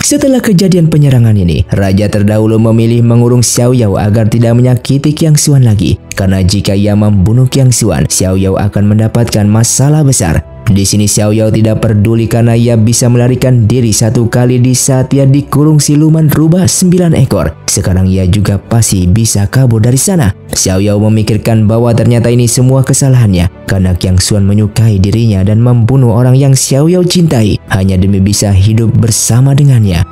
A: Setelah kejadian penyerangan ini, raja terdahulu memilih mengurung Xiaoyao agar tidak menyakiti Qiang Xuan lagi. Karena jika ia membunuh Qiang Xuan, Xiaoyao akan mendapatkan masalah besar. Di sini Xiaoyao tidak peduli karena ia bisa melarikan diri satu kali di saat ia dikurung siluman rubah 9 ekor. Sekarang ia juga pasti bisa kabur dari sana. Xiaoyao memikirkan bahwa ternyata ini semua kesalahannya karena Qiang Xuan menyukai dirinya dan membunuh orang yang Xiaoyao cintai hanya demi bisa hidup bersama dengannya.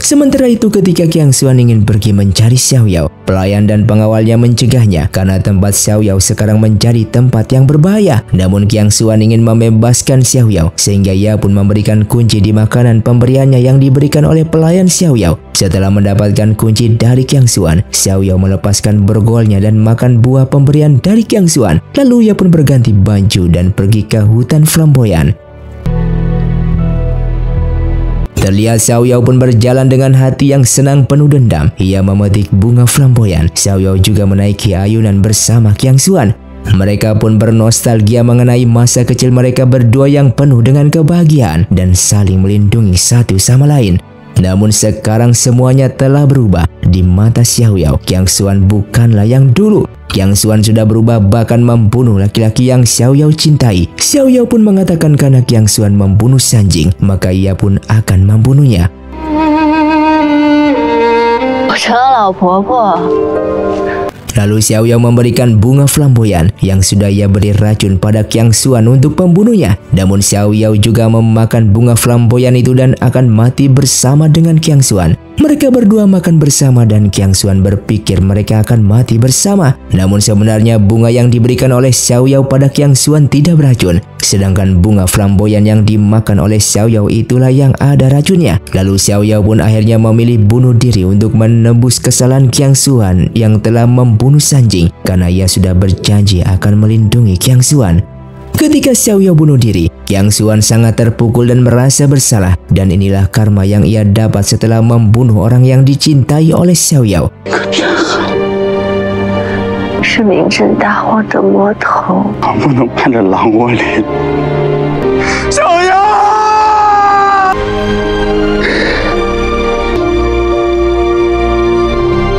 A: Sementara itu, ketika Qiang Xuan ingin pergi mencari Xiaoyao, pelayan dan pengawalnya mencegahnya karena tempat Xiaoyao sekarang menjadi tempat yang berbahaya. Namun Qiang Xuan ingin membebaskan Xiaoyao sehingga ia pun memberikan kunci di makanan pemberiannya yang diberikan oleh pelayan Xiaoyao. Setelah mendapatkan kunci dari Qiang Xuan, Xiaoyao melepaskan borgolnya dan makan buah pemberian dari Qiang Xuan. Lalu ia pun berganti baju dan pergi ke hutan flamboyan. Terlihat Xiaoyao pun berjalan dengan hati yang senang penuh dendam. Ia memetik bunga flamboyan. Xiaoyao juga menaiki ayunan bersama Qiang Xuan. Mereka pun bernostalgia mengenai masa kecil mereka berdua yang penuh dengan kebahagiaan dan saling melindungi satu sama lain. Namun sekarang semuanya telah berubah. Di mata Xiao Yao, Qiang Xuan bukanlah yang dulu. Qiang Xuan sudah berubah bahkan membunuh laki-laki yang Xiao Yao cintai. Xiao Yao pun mengatakan karena Qiang Xuan membunuh Sanjing, maka ia pun akan membunuhnya. Lalu Xiao Yao memberikan bunga flamboyan yang sudah ia beri racun pada Qiang Xuan untuk membunuhnya. Namun Xiao Yao juga memakan bunga flamboyan itu dan akan mati bersama dengan Qiang Xuan. Mereka berdua makan bersama dan Qiang Xuan berpikir mereka akan mati bersama. Namun sebenarnya bunga yang diberikan oleh Xiao Yao pada Qiang Xuan tidak beracun. Sedangkan bunga flamboyan yang dimakan oleh Xiao Yao itulah yang ada racunnya. Lalu Xiao Yao pun akhirnya memilih bunuh diri untuk menebus kesalahan Qiang Xuan yang telah membunuh Sanjing karena ia sudah berjanji akan melindungi Qiang Xuan. Ketika Xiao Yao bunuh diri, Qiang Xuan sangat terpukul dan merasa bersalah, dan inilah karma yang ia dapat setelah membunuh orang yang dicintai oleh Xiao Yao.
B: 是名震大荒的魔头，
C: 我不能伴着狼窝里。小妖！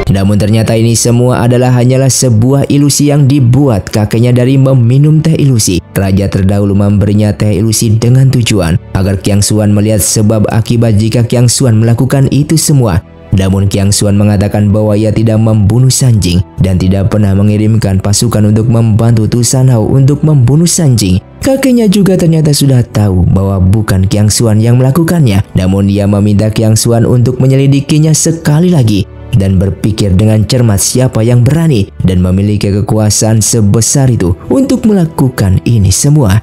A: Namun ternyata ini semua hanyalah sebuah ilusi yang dibuat kakeknya dari meminum teh ilusi. Raja terdahulu memberinya teh ilusi dengan tujuan agar Qiang Xuan melihat sebab akibat jika Qiang Xuan melakukan itu semua. Namun Qiang Xuan mengatakan bahwa ia tidak membunuh Sanjing dan tidak pernah mengirimkan pasukan untuk membantu Tu Shanhao untuk membunuh Sanjing. Kakeknya juga ternyata sudah tahu bahwa bukan Qiang Xuan yang melakukannya. Namun ia meminta Qiang Xuan untuk menyelidikinya sekali lagi dan berpikir dengan cermat siapa yang berani dan memiliki kekuasaan sebesar itu untuk melakukan ini semua.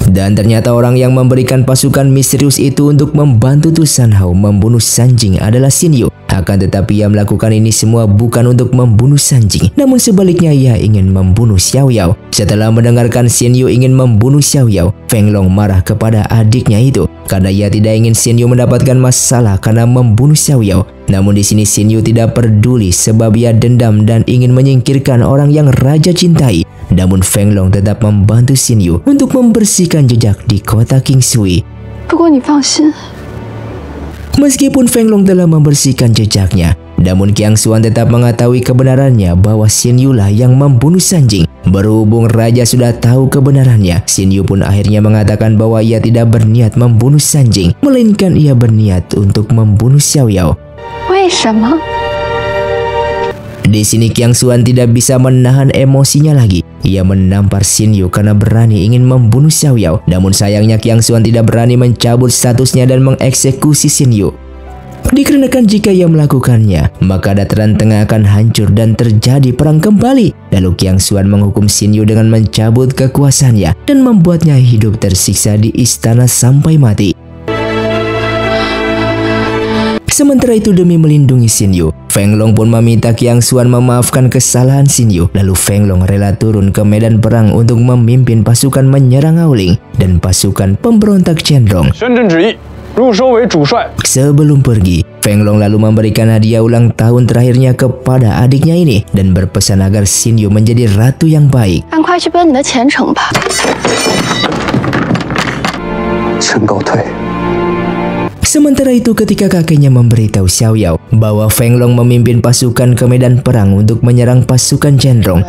A: Dan ternyata orang yang memberikan pasukan misterius itu untuk membantu Tu Shanhao membunuh Sanjing adalah Xin Yu. Akan tetapi ia melakukan ini semua bukan untuk membunuh Sanjing, namun sebaliknya ia ingin membunuh Xiao Yao. Setelah mendengarkan Xin Yu ingin membunuh Xiao Yao, Feng Long marah kepada adiknya itu karena ia tidak ingin Xin Yu mendapatkan masalah karena membunuh Xiao Yao. Namun di sini Xin Yu tidak peduli sebab ia dendam dan ingin menyingkirkan orang yang raja cintai. Namun Feng Long tetap membantu Xin Yu untuk membersihkan jejak di kota Qingshui. Meskipun Feng Long telah membersihkan jejaknya, namun Qiang Xuan tetap mengetahui kebenarannya bahwa Xin Yu lah yang membunuh Sanjing. Berhubung raja sudah tahu kebenarannya, Xin Yu pun akhirnya mengatakan bahwa ia tidak berniat membunuh Sanjing, melainkan ia berniat untuk membunuh Xiao Yao. Di sini Qiang Xuan tidak bisa menahan emosinya lagi. Ia menampar Xin Yu karena berani ingin membunuh Xiao Yao. Namun sayangnya Qiang Xuan tidak berani mencabut statusnya dan mengeksekusi Xin Yu. Dikarenakan jika ia melakukannya, maka dataran tengah akan hancur dan terjadi perang kembali. Lalu Qiang Xuan menghukum Xin Yu dengan mencabut kekuasaannya dan membuatnya hidup tersiksa di istana sampai mati. Sementara itu demi melindungi Xin Yu, Feng Long pun meminta Qiang Xuan memaafkan kesalahan Xin Yu. Lalu Feng Long rela turun ke medan perang untuk memimpin pasukan menyerang Aoling dan pasukan pemberontak Qianrong. Sebelum pergi, Feng Long lalu memberikan hadiah ulang tahun terakhirnya kepada adiknya ini dan berpesan agar Xin Yu menjadi ratu yang baik. Sementara itu ketika kakeknya memberitahu Xiao Yao bahwa Feng Long memimpin pasukan ke medan perang untuk menyerang pasukan Qianrong,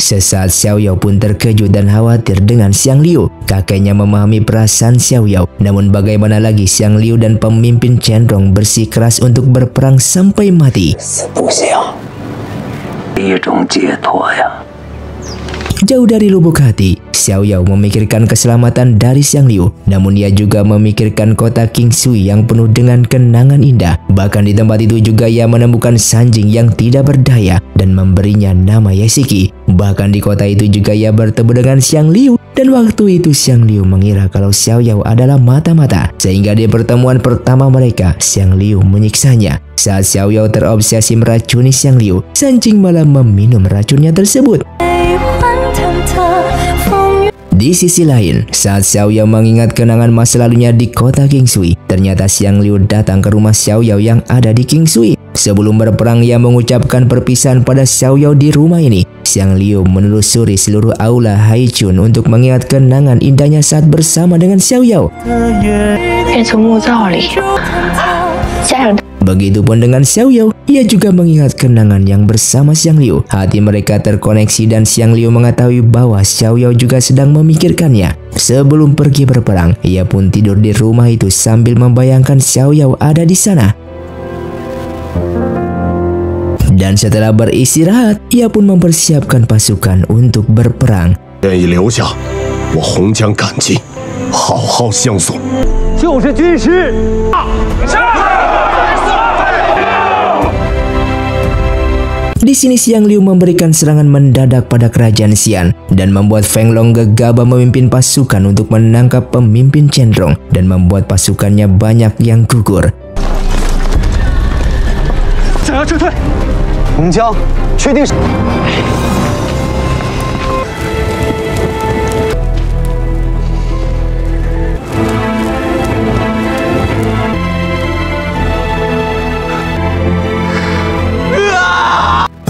A: sesaat Xiao Yao pun terkejut dan khawatir dengan Xiang Liu. Kakeknya memahami perasaan Xiao Yao, namun bagaimana lagi Xiang Liu dan pemimpin Qianrong bersikeras untuk berperang sampai mati. Jauh dari lubuk hati, Xiao Yao memikirkan keselamatan dari Xiang Liu, namun ia juga memikirkan kota Qingshui yang penuh dengan kenangan indah. Bahkan di tempat itu juga ia menemukan Sanjing yang tidak berdaya dan memberinya nama Yeshiki. Bahkan di kota itu juga ia bertemu dengan Xiang Liu, dan waktu itu Xiang Liu mengira kalau Xiao Yao adalah mata-mata, sehingga di pertemuan pertama mereka, Xiang Liu menyiksanya. Saat Xiao Yao terobsesi meracuni Xiang Liu, Sanjing malah meminum racunnya tersebut. Di sisi lain, saat Xiao Yao mengingat kenangan masa lalunya di kota Qingsui, ternyata Xiang Liu datang ke rumah Xiao Yao yang ada di Qingsui. Sebelum berperang, ia mengucapkan perpisahan pada Xiao Yao di rumah ini. Xiang Liu menelusuri seluruh aula Haichun untuk mengingat kenangan indahnya saat bersama dengan Xiao Yao. Begitupun dengan Xiao Yao, ia juga mengingat kenangan yang bersama Xiang Liu. Hati mereka terkoneksi dan Xiang Liu mengetahui bahwa Xiao Yao juga sedang memikirkannya. Sebelum pergi berperang, ia pun tidur di rumah itu sambil membayangkan Xiao Yao ada di sana. Dan setelah beristirahat, ia pun mempersiapkan pasukan untuk berperang.
G: 愿意留下，我洪江感激，好好相送。
F: 就是军师。
A: Di sini Xiang Liu memberikan serangan mendadak pada kerajaan Xian dan membuat Feng Long gegabah memimpin pasukan untuk menangkap pemimpin Chen-rong dan membuat pasukannya banyak yang gugur.
F: 想要撤退，洪江确定。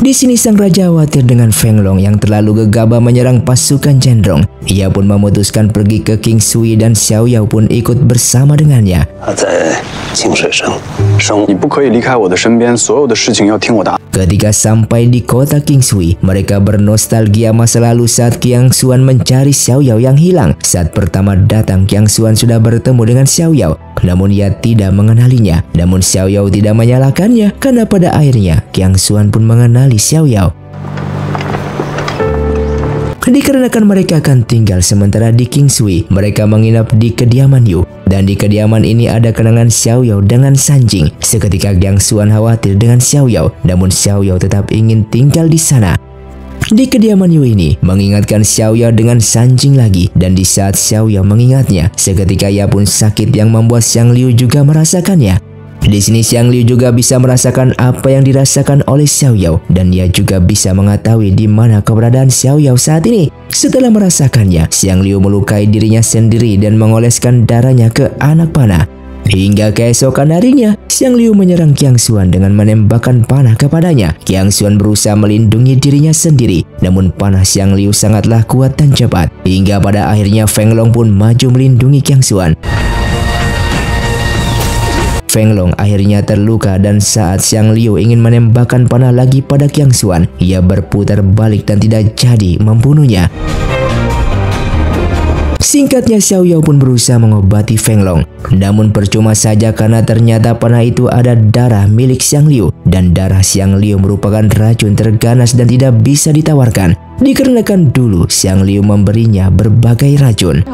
A: Di sini sang raja khawatir dengan Feng Long yang terlalu gegabah menyerang pasukan Chen-rong. Ia pun memutuskan pergi ke Qingsui dan Xiao Yao pun ikut bersama dengannya.
C: 你不可以离开我的身边，所有的事情要听我的。
A: Ketika sampai di kota Qingsui, mereka bernostalgia masa lalu saat Qiang Xuan mencari Xiao Yao yang hilang. Saat pertama datang, Qiang Xuan sudah bertemu dengan Xiao Yao, namun ia tidak mengenalinya. Namun Xiao Yao tidak menyalahkannya karena pada akhirnya Qiang Xuan pun mengenali Xiao Yao. Dikarenakan mereka akan tinggal sementara di Qingsui, mereka menginap di kediaman Yu. Dan di kediaman ini ada kenangan Xiao Yao dengan Sanjing. Seketika Qiang Xuan khawatir dengan Xiao Yao, namun Xiao Yao tetap ingin tinggal di sana. Di kediaman Yu ini mengingatkan Xiao Yao dengan Sanjing lagi, dan di saat Xiao Yao mengingatnya, seketika ia pun sakit yang membuat Xiang Liu juga merasakannya. Di sini Xiang Liu juga bisa merasakan apa yang dirasakan oleh Xiao Yao dan ia juga bisa mengetahui di mana keberadaan Xiao Yao saat ini. Setelah merasakannya, Xiang Liu melukai dirinya sendiri dan mengoleskan darahnya ke anak panah. Hingga keesokan harinya, Xiang Liu menyerang Qiang Xuan dengan menembakkan panah kepadanya. Qiang Xuan berusaha melindungi dirinya sendiri, namun panah Xiang Liu sangatlah kuat dan cepat. Hingga pada akhirnya Feng Long pun maju melindungi Qiang Xuan. Feng Long akhirnya terluka dan saat Xiang Liu ingin menembakkan panah lagi pada Qiang Xuan, ia berputar balik dan tidak jadi membunuhnya. Singkatnya Xiao Yao pun berusaha mengobati Feng Long, namun percuma saja karena ternyata panah itu ada darah milik Xiang Liu dan darah Xiang Liu merupakan racun terganas dan tidak bisa ditawarkan. Dikarenakan dulu Xiang Liu memberinya berbagai racun.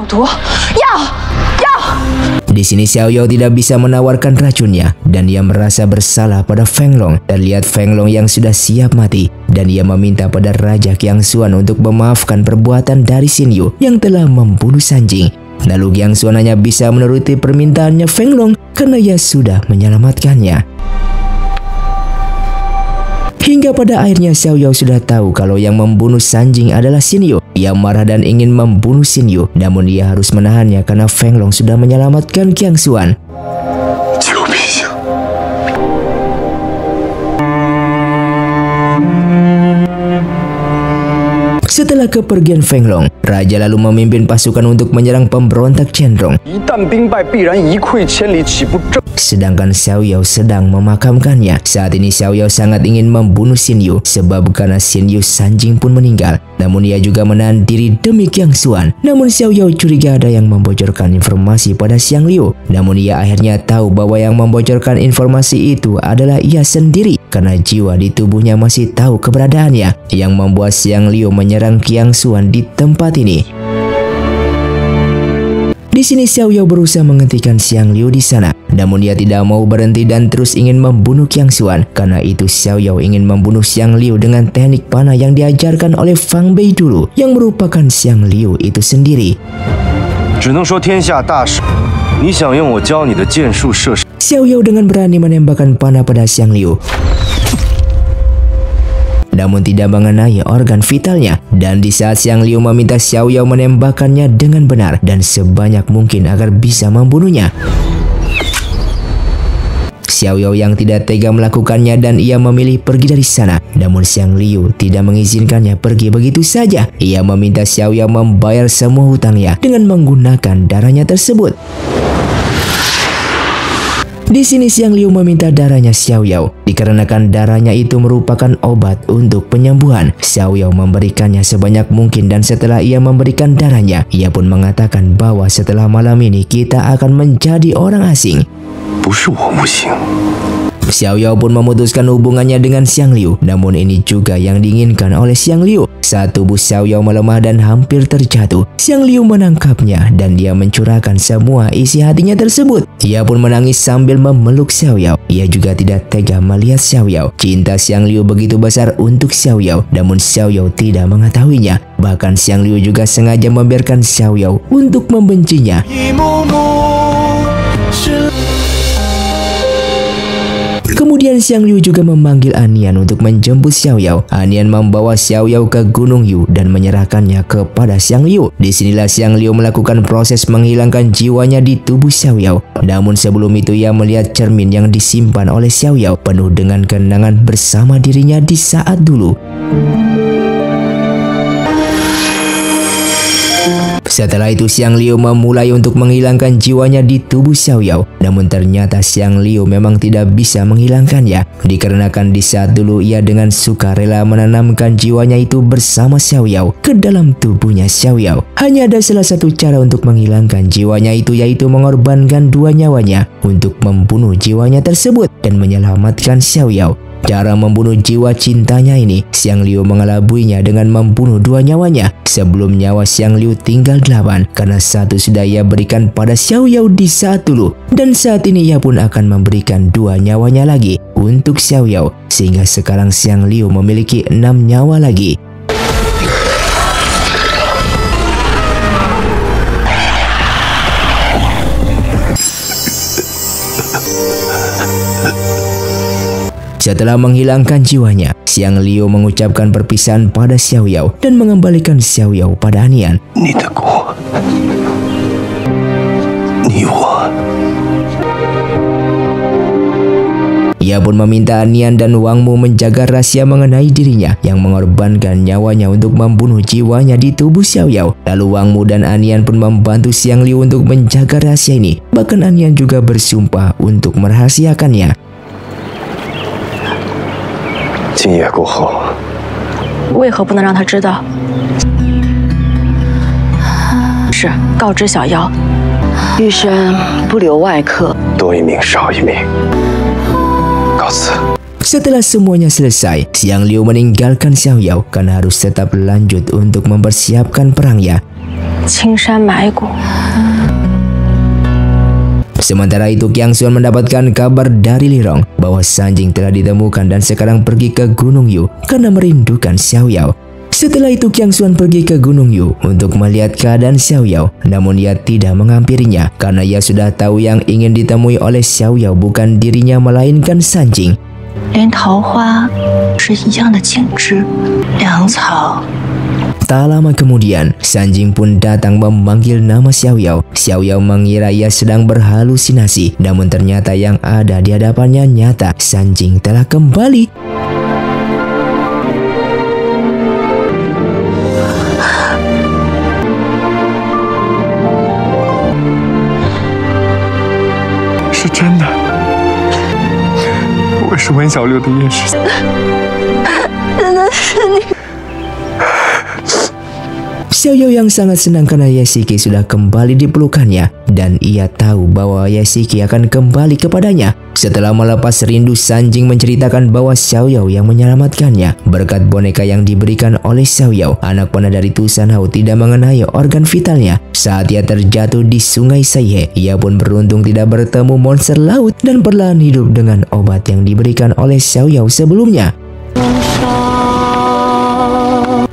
A: Di sini Xiao Yao tidak bisa menawarkan racunnya dan ia merasa bersalah pada Feng Long. Terlihat Feng Long yang sudah siap mati dan ia meminta pada Raja Qiang Xuan untuk memaafkan perbuatan dari Xin Yu yang telah membunuh Sanjing. Lalu Qiang Xuan hanya bisa menuruti permintaannya Feng Long karena ia sudah menyelamatkannya. Hingga pada akhirnya Xiao Yao sudah tahu kalau yang membunuh Sanjing adalah Xin Yu. Ia marah dan ingin membunuh Xin Yu, namun ia harus menahannya karena Feng Long sudah menyelamatkan Qiang Xuan. Setelah kepergian Feng Long, Raja lalu memimpin pasukan untuk menyerang pemberontak Chen-rong. Sedangkan Xiao Yao sedang memakamkannya. Saat ini Xiao Yao sangat ingin membunuh Xin Yu sebab karena Xin Yu Sanjing pun meninggal. Namun ia juga menahan diri demi Qiang Xuan. Namun Xiao Yao curiga ada yang membocorkan informasi pada Xiang Liu. Namun ia akhirnya tahu bahwa yang membocorkan informasi itu adalah ia sendiri karena jiwa di tubuhnya masih tahu keberadaannya, yang membuat Xiang Liu menyerang Qiang Xuan di tempat ini. Di sini Xiao Yao berusaha menghentikan Xiang Liu di sana, namun dia tidak mau berhenti dan terus ingin membunuh Qiang Xuan. Karena itu Xiao Yao ingin membunuh Xiang Liu dengan teknik panah yang diajarkan oleh Fang Bei dulu, yang merupakan Xiang Liu itu sendiri. Xiao Yao dengan berani menembakkan panah pada Xiang Liu. namun tidak mengenai organ vitalnya. Dan di saat Xiang Liu meminta Xiao Yao menembakkannya dengan benar dan sebanyak mungkin agar bisa membunuhnya, Xiao Yao yang tidak tega melakukannya dan ia memilih pergi dari sana. Namun Xiang Liu tidak mengizinkannya pergi begitu saja. Ia meminta Xiao Yao membayar semua hutangnya dengan menggunakan darahnya tersebut. Di sini Xiang Liu meminta darahnya Xiao Yao dikarenakan darahnya itu merupakan obat untuk penyembuhan. Xiao Yao memberikannya sebanyak mungkin dan setelah ia memberikan darahnya, ia pun mengatakan bahwa setelah malam ini kita akan menjadi orang asing. Xiao Yao pun memutuskan hubungannya dengan Xiang Liu. Namun ini juga yang diinginkan oleh Xiang Liu. Saat tubuh Xiao Yao melemah dan hampir terjatuh, Xiang Liu menangkapnya dan dia mencurahkan semua isi hatinya tersebut. Ia pun menangis sambil memeluk Xiao Yao. Ia juga tidak tega melihat Xiao Yao. Cinta Xiang Liu begitu besar untuk Xiao Yao, namun Xiao Yao tidak mengetahuinya. Bahkan Xiang Liu juga sengaja membiarkan Xiao Yao untuk membencinya. Kemudian Xiang Liu juga memanggil Anian untuk menjemput Xiao Yao. Anian membawa Xiao Yao ke Gunung Yu dan menyerahkannya kepada Xiang Liu. Disinilah Xiang Liu melakukan proses menghilangkan jiwanya di tubuh Xiao Yao. Namun sebelum itu ia melihat cermin yang disimpan oleh Xiao Yao penuh dengan kenangan bersama dirinya di saat dulu. Setelah itu Xiang Liu memulai untuk menghilangkan jiwanya di tubuh Xiao Yao. Namun ternyata Xiang Liu memang tidak bisa menghilangkannya, dikarenakan di saat dulu ia dengan sukarela menanamkan jiwanya itu bersama Xiao Yao ke dalam tubuhnya Xiao Yao. Hanya ada salah satu cara untuk menghilangkan jiwanya itu, yaitu mengorbankan dua nyawanya untuk membunuh jiwanya tersebut dan menyelamatkan Xiao Yao. Cara membunuh jiwa cintanya ini, Xiang Liu mengelabuinya dengan membunuh dua nyawanya. Sebelum nyawa Xiang Liu tinggal 8, karena satu sudah ia berikan pada Xiao Yao di saat dulu. Dan saat ini ia pun akan memberikan 2 nyawanya lagi untuk Xiao Yao. Sehingga sekarang Xiang Liu memiliki 6 nyawa lagi. Setelah menghilangkan jiwanya, Xiang Liu mengucapkan perpisahan pada Xiao Yao dan mengembalikan Xiao Yao pada Anian. Ia pun meminta Anian dan Wang Mu menjaga rahasia mengenai dirinya yang mengorbankan nyawanya untuk membunuh jiwanya di tubuh Xiao Yao. Lalu Wang Mu dan Anian pun membantu Xiang Liu untuk menjaga rahasia ini. Bahkan Anian juga bersumpah untuk merahasiakannya.
E: 今夜过后，
B: 为何不能让他知道？是告知小妖，玉山不留外客，
E: 多一命少一命。告辞。
A: Setelah semuanya selesai, Xiang Liu meninggalkan Xiao Yao karena harus tetap lanjut untuk mempersiapkan perangnya.
B: 青山埋骨。
A: Sementara itu Qiang Xuan mendapatkan kabar dari Li Rong bahwa Sanjing telah ditemukan dan sekarang pergi ke Gunung Yu karena merindukan Xiao Yao. Setelah itu Qiang Xuan pergi ke Gunung Yu untuk melihat keadaan Xiao Yao, namun ia tidak menghampirinya karena ia sudah tahu yang ingin ditemui oleh Xiao Yao bukan dirinya melainkan Sanjing.
B: 连桃花是一样的景致，粮草。
A: Tak lama kemudian, Sanjing pun datang memanggil nama Xiao Yao. Xiao Yao mengira ia sedang berhalusinasi, namun ternyata yang ada di hadapannya nyata. Sanjing telah kembali.
C: "是真的，我是温小六的叶世。
B: 真的是你。
A: Xiao Yao yang sangat senang karena Yashiki sudah kembali di pelukannya dan ia tahu bahwa Yashiki akan kembali kepadanya. Setelah melepas rindu, Sanjing menceritakan bahwa Xiao Yao yang menyelamatkannya berkat boneka yang diberikan oleh Xiao Yao. Anak panah dari Tu Shan Hao tidak mengenai organ vitalnya. Saat ia terjatuh di sungai Saihe, ia pun beruntung tidak bertemu monster laut dan perlahan hidup dengan obat yang diberikan oleh Xiao Yao sebelumnya.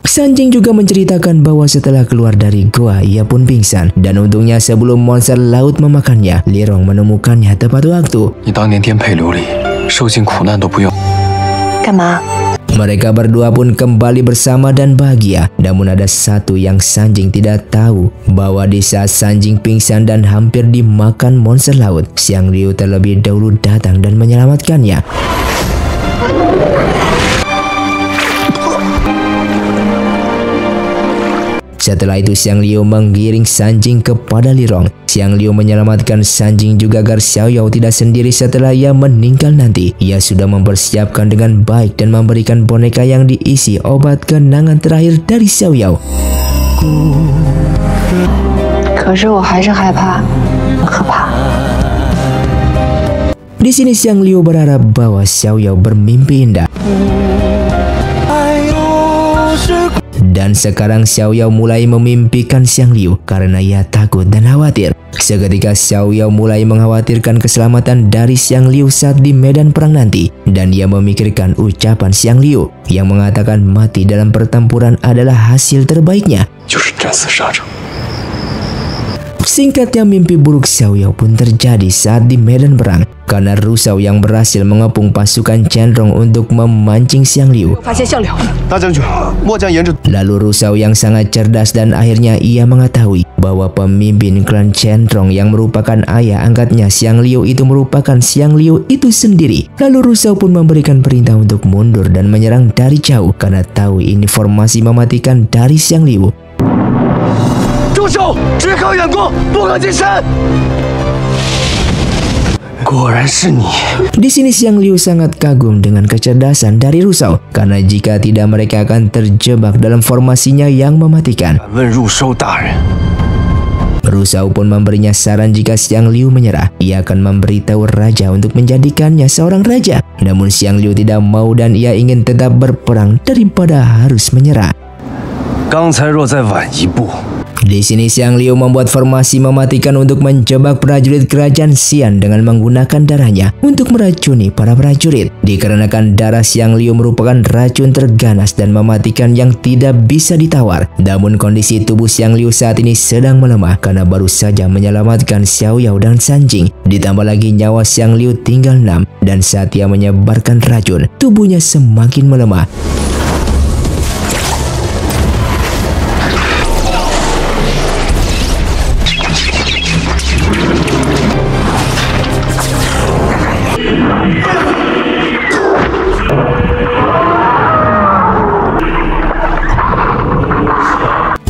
A: Sanjing juga menceritakan bahwa setelah keluar dari goa ia pun pingsan dan untungnya sebelum monster laut memakannya, Li Rong menemukannya tepat waktu.
E: 你当年颠沛流离，受尽苦难都不用。
B: 干嘛？
A: Mereka berdua pun kembali bersama dan bahagia. Namun ada satu yang Sanjing tidak tahu, bahwa di saat Sanjing pingsan dan hampir dimakan monster laut, Xiang Liu terlebih dahulu datang dan menyelamatkannya. Setelah itu Xiang Liu menggiring Sanjing kepada Lirong. Xiang Liu menyelamatkan Sanjing juga agar Xiao Yao tidak sendiri setelah ia meninggal nanti. Ia sudah mempersiapkan dengan baik dan memberikan boneka yang diisi obat kenangan terakhir dari Xiao Yao.
B: 可是我还是害怕，很可怕。
A: Di sini Xiang Liu berharap bahwa Xiao Yao bermimpi indah. Dan sekarang Xiao Yao mulai memimpikan Xiang Liu karena ia takut dan khawatir. Seketika Xiao Yao mulai mengkhawatirkan keselamatan dari Xiang Liu saat di medan perang nanti. Dan ia memikirkan ucapan Xiang Liu yang mengatakan mati dalam pertempuran adalah hasil terbaiknya. Singkatnya mimpi buruk Xiao Yao pun terjadi saat di medan perang. Karena Ru Shao yang berhasil mengepung pasukan Qianrong untuk memancing Xiang Liu. Lalu Ru Shao yang sangat cerdas dan akhirnya ia mengetahui bahwa pemimpin klan Qianrong yang merupakan ayah angkatnya Xiang Liu itu merupakan Xiang Liu itu sendiri. Lalu Ru Shao pun memberikan perintah untuk mundur dan menyerang dari jauh karena tahu ini formasi mematikan dari Xiang Liu. Di sini Xiang Liu sangat kagum dengan kecerdasan dari Ru Shao karena jika tidak mereka akan terjebak dalam formasinya yang mematikan. Ru Shao pun memberinya saran jika Xiang Liu menyerah, ia akan memberitahu raja untuk menjadikannya seorang raja. Namun Xiang Liu tidak mau dan ia ingin tetap berperang daripada harus menyerah. Di sini Xiang Liu membuat formasi mematikan untuk menjebak prajurit kerajaan Xian dengan menggunakan darahnya untuk meracuni para prajurit. Dikarenakan darah Xiang Liu merupakan racun terganas dan mematikan yang tidak bisa ditawar. Namun kondisi tubuh Xiang Liu saat ini sedang melemah karena baru saja menyelamatkan Xiao Yao dan Sanjing. Ditambah lagi nyawa Xiang Liu tinggal 6 dan saat ia menyebarkan racun, tubuhnya semakin melemah.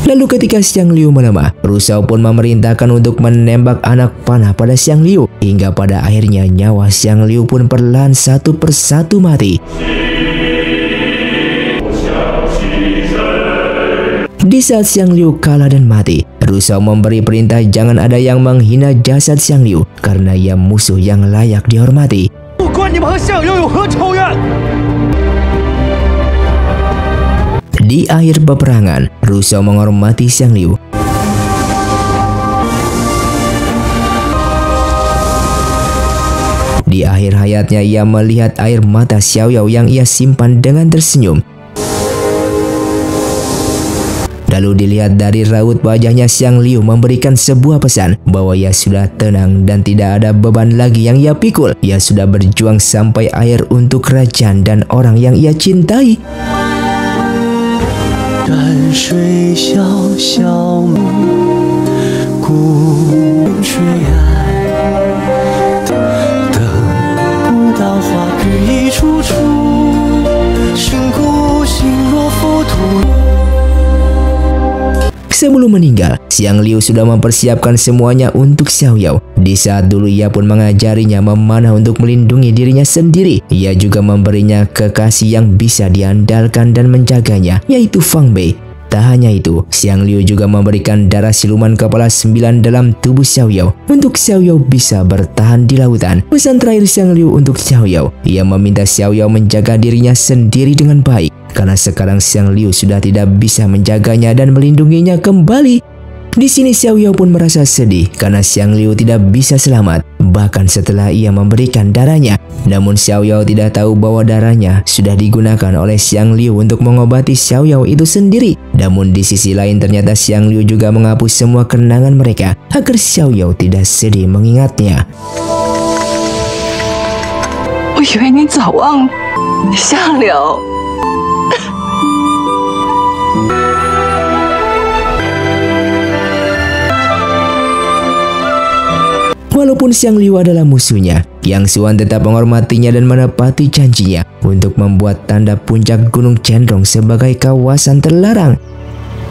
A: Lalu ketika Xiang Liu melemah, Ru Shao pun memerintahkan untuk menembak anak panah pada Xiang Liu. Hingga pada akhirnya nyawa Xiang Liu pun perlahan satu persatu mati. Di saat Xiang Liu kalah dan mati, Ru Shao memberi perintah jangan ada yang menghina jasad Xiang Liu karena ia musuh yang layak dihormati. Di akhir peperangan, Ru Shao menghormati Xiang Liu. Di akhir hayatnya ia melihat air mata Xiao Yao yang ia simpan dengan tersenyum. Lalu dilihat dari raut wajahnya Xiang Liu memberikan sebuah pesan bahwa ia sudah tenang dan tidak ada beban lagi yang ia pikul. Ia sudah berjuang sampai akhir untuk kerajaan dan orang yang ia cintai.
I: 山水小小木，古水岸，等不到花开一处处，心孤心若浮屠。
A: Sebelum meninggal, Xiang Liu sudah mempersiapkan semuanya untuk Xiao Yao. Di saat dulu ia pun mengajarinya memanah untuk melindungi dirinya sendiri. Ia juga memberinya kekasih yang bisa diandalkan dan menjaganya, yaitu Fang Bei. Tak hanya itu, Xiang Liu juga memberikan darah siluman kepala 9 dalam tubuh Xiao Yao untuk Xiao Yao bisa bertahan di lautan. Pesan terakhir Xiang Liu untuk Xiao Yao, ia meminta Xiao Yao menjaga dirinya sendiri dengan baik. Karena sekarang Xiang Liu sudah tidak bisa menjaganya dan melindunginya kembali. Di sini Xiao Yao pun merasa sedih karena Xiang Liu tidak bisa selamat, bahkan setelah ia memberikan darahnya. Namun Xiao Yao tidak tahu bahwa darahnya sudah digunakan oleh Xiang Liu untuk mengobati Xiao Yao itu sendiri. Namun di sisi lain ternyata Xiang Liu juga menghapus semua kenangan mereka agar Xiao Yao tidak sedih mengingatnya.
B: 我以为你早忘了，相柳，
A: Walaupun Xiang Liu adalah musuhnya, Qiang Xuan tetap menghormatinya dan menepati janjinya untuk membuat tanda puncak Gunung Chenrong sebagai kawasan terlarang.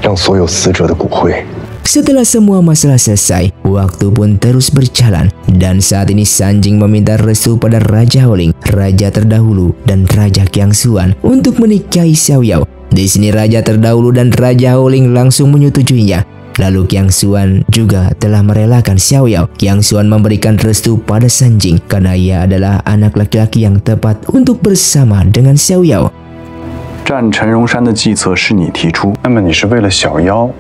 J: 让所有死者的骨灰
A: Setelah semua masalah selesai, waktu pun terus berjalan dan saat ini Sanjing meminta restu pada Raja Haoling, raja terdahulu dan Raja Qiang Xuan untuk menikahi Xiao Yao. Di sini Raja terdahulu dan Raja Haoling langsung menyetujuinya. Lalu Qiang Xuan juga telah merelakan Xiao Yao. Qiang Xuan memberikan restu pada Sanjing karena ia adalah anak laki-laki yang tepat untuk bersama dengan Xiao Yao.
C: 战陈荣山的计策是你提出，那么你是为了小妖？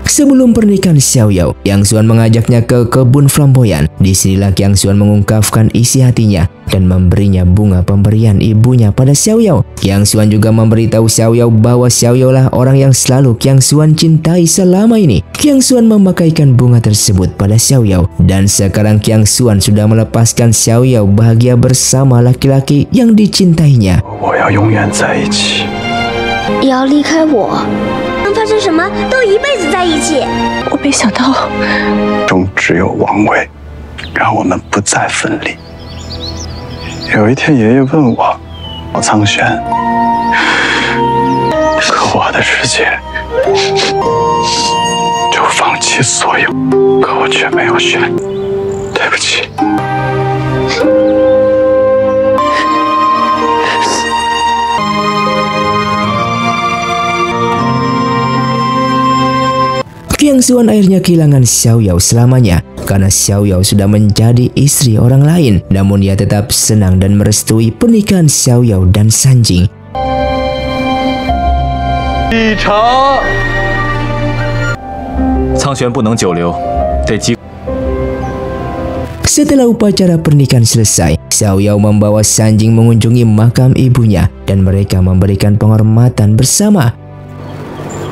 A: Sebelum pernikahan Xiao Yao, Qiang Xuan mengajaknya ke kebun flamboyan. Disinilah Qiang Xuan mengungkapkan isi hatinya dan memberinya bunga pemberian ibunya pada Xiao Yao. Qiang Xuan juga memberitahu Xiao Yao bahwa Xiao Yao lah orang yang selalu Qiang Xuan cintai selama ini. Qiang Xuan memakaikan bunga tersebut pada Xiao Yao dan sekarang Qiang Xuan sudah melepaskan Xiao Yao bahagia bersama laki-laki yang dicintainya.
C: 我要永远在一起。
K: 也要离开我，能发生什么都一辈子在一起。
B: 我没想到，
C: 中只有王位，让我们不再分离。有一天，爷爷问我，我苍玄，可我的世界就放弃所有，可我却没有选，对不起。 Qiang Xuan akhirnya kehilangan Xiao Yao selamanya karena Xiao Yao sudah menjadi istri orang lain. Namun ia tetap senang dan merestui pernikahan Xiao Yao dan Sanjing.
D: 启程。
E: 苍玄不能久留，得急。
A: Setelah upacara pernikahan selesai, Xiao Yao membawa Sanjing mengunjungi makam ibunya dan mereka memberikan penghormatan bersama.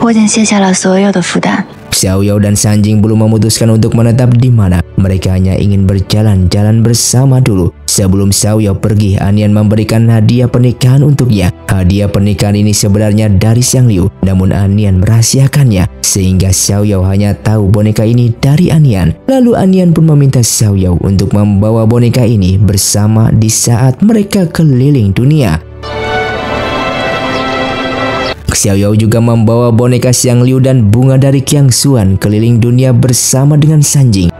K: 我已经卸下了所有的负担。
A: Xiao Yao dan Sanjing belum memutuskan untuk menetap di mana. Mereka hanya ingin berjalan-jalan bersama dulu. Sebelum Xiao Yao pergi, Anian memberikan hadiah pernikahan untuknya. Hadiah pernikahan ini sebenarnya dari Xiang Liu, namun Anian merahasiakannya sehingga Xiao Yao hanya tahu boneka ini dari Anian. Lalu Anian pun meminta Xiao Yao untuk membawa boneka ini bersama di saat mereka keliling dunia. Xiao Yao juga membawa boneka Xiang Liu dan bunga dari Qiang Xuan keliling dunia bersama dengan Sanjing.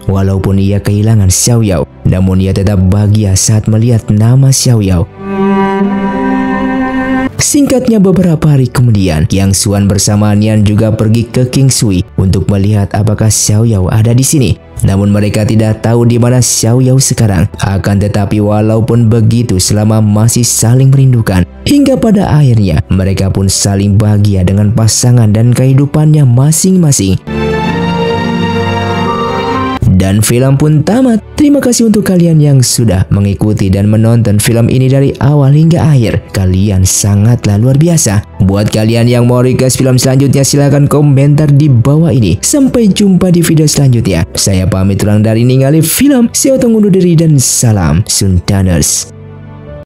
A: Walaupun ia kehilangan Xiao Yao, namun ia tetap bahagia saat melihat nama Xiao Yao. Singkatnya beberapa hari kemudian, Qiang Xuan bersama Anian juga pergi ke Kingsui untuk melihat apakah Xiao Yao ada di sini. Namun mereka tidak tahu di mana Xiao Yao sekarang. Akan tetapi walaupun begitu selama masih saling merindukan, hingga pada akhirnya mereka pun saling bahagia dengan pasangan dan kehidupannya masing-masing. Dan film pun tamat. Terima kasih untuk kalian yang sudah mengikuti dan menonton film ini dari awal hingga akhir. Kalian sangatlah luar biasa. Buat kalian yang mau request film selanjutnya, silahkan komentar di bawah ini. Sampai jumpa di video selanjutnya. Saya pamit ulang dari Ningali Film. Saya undur diri dan salam Sundaners.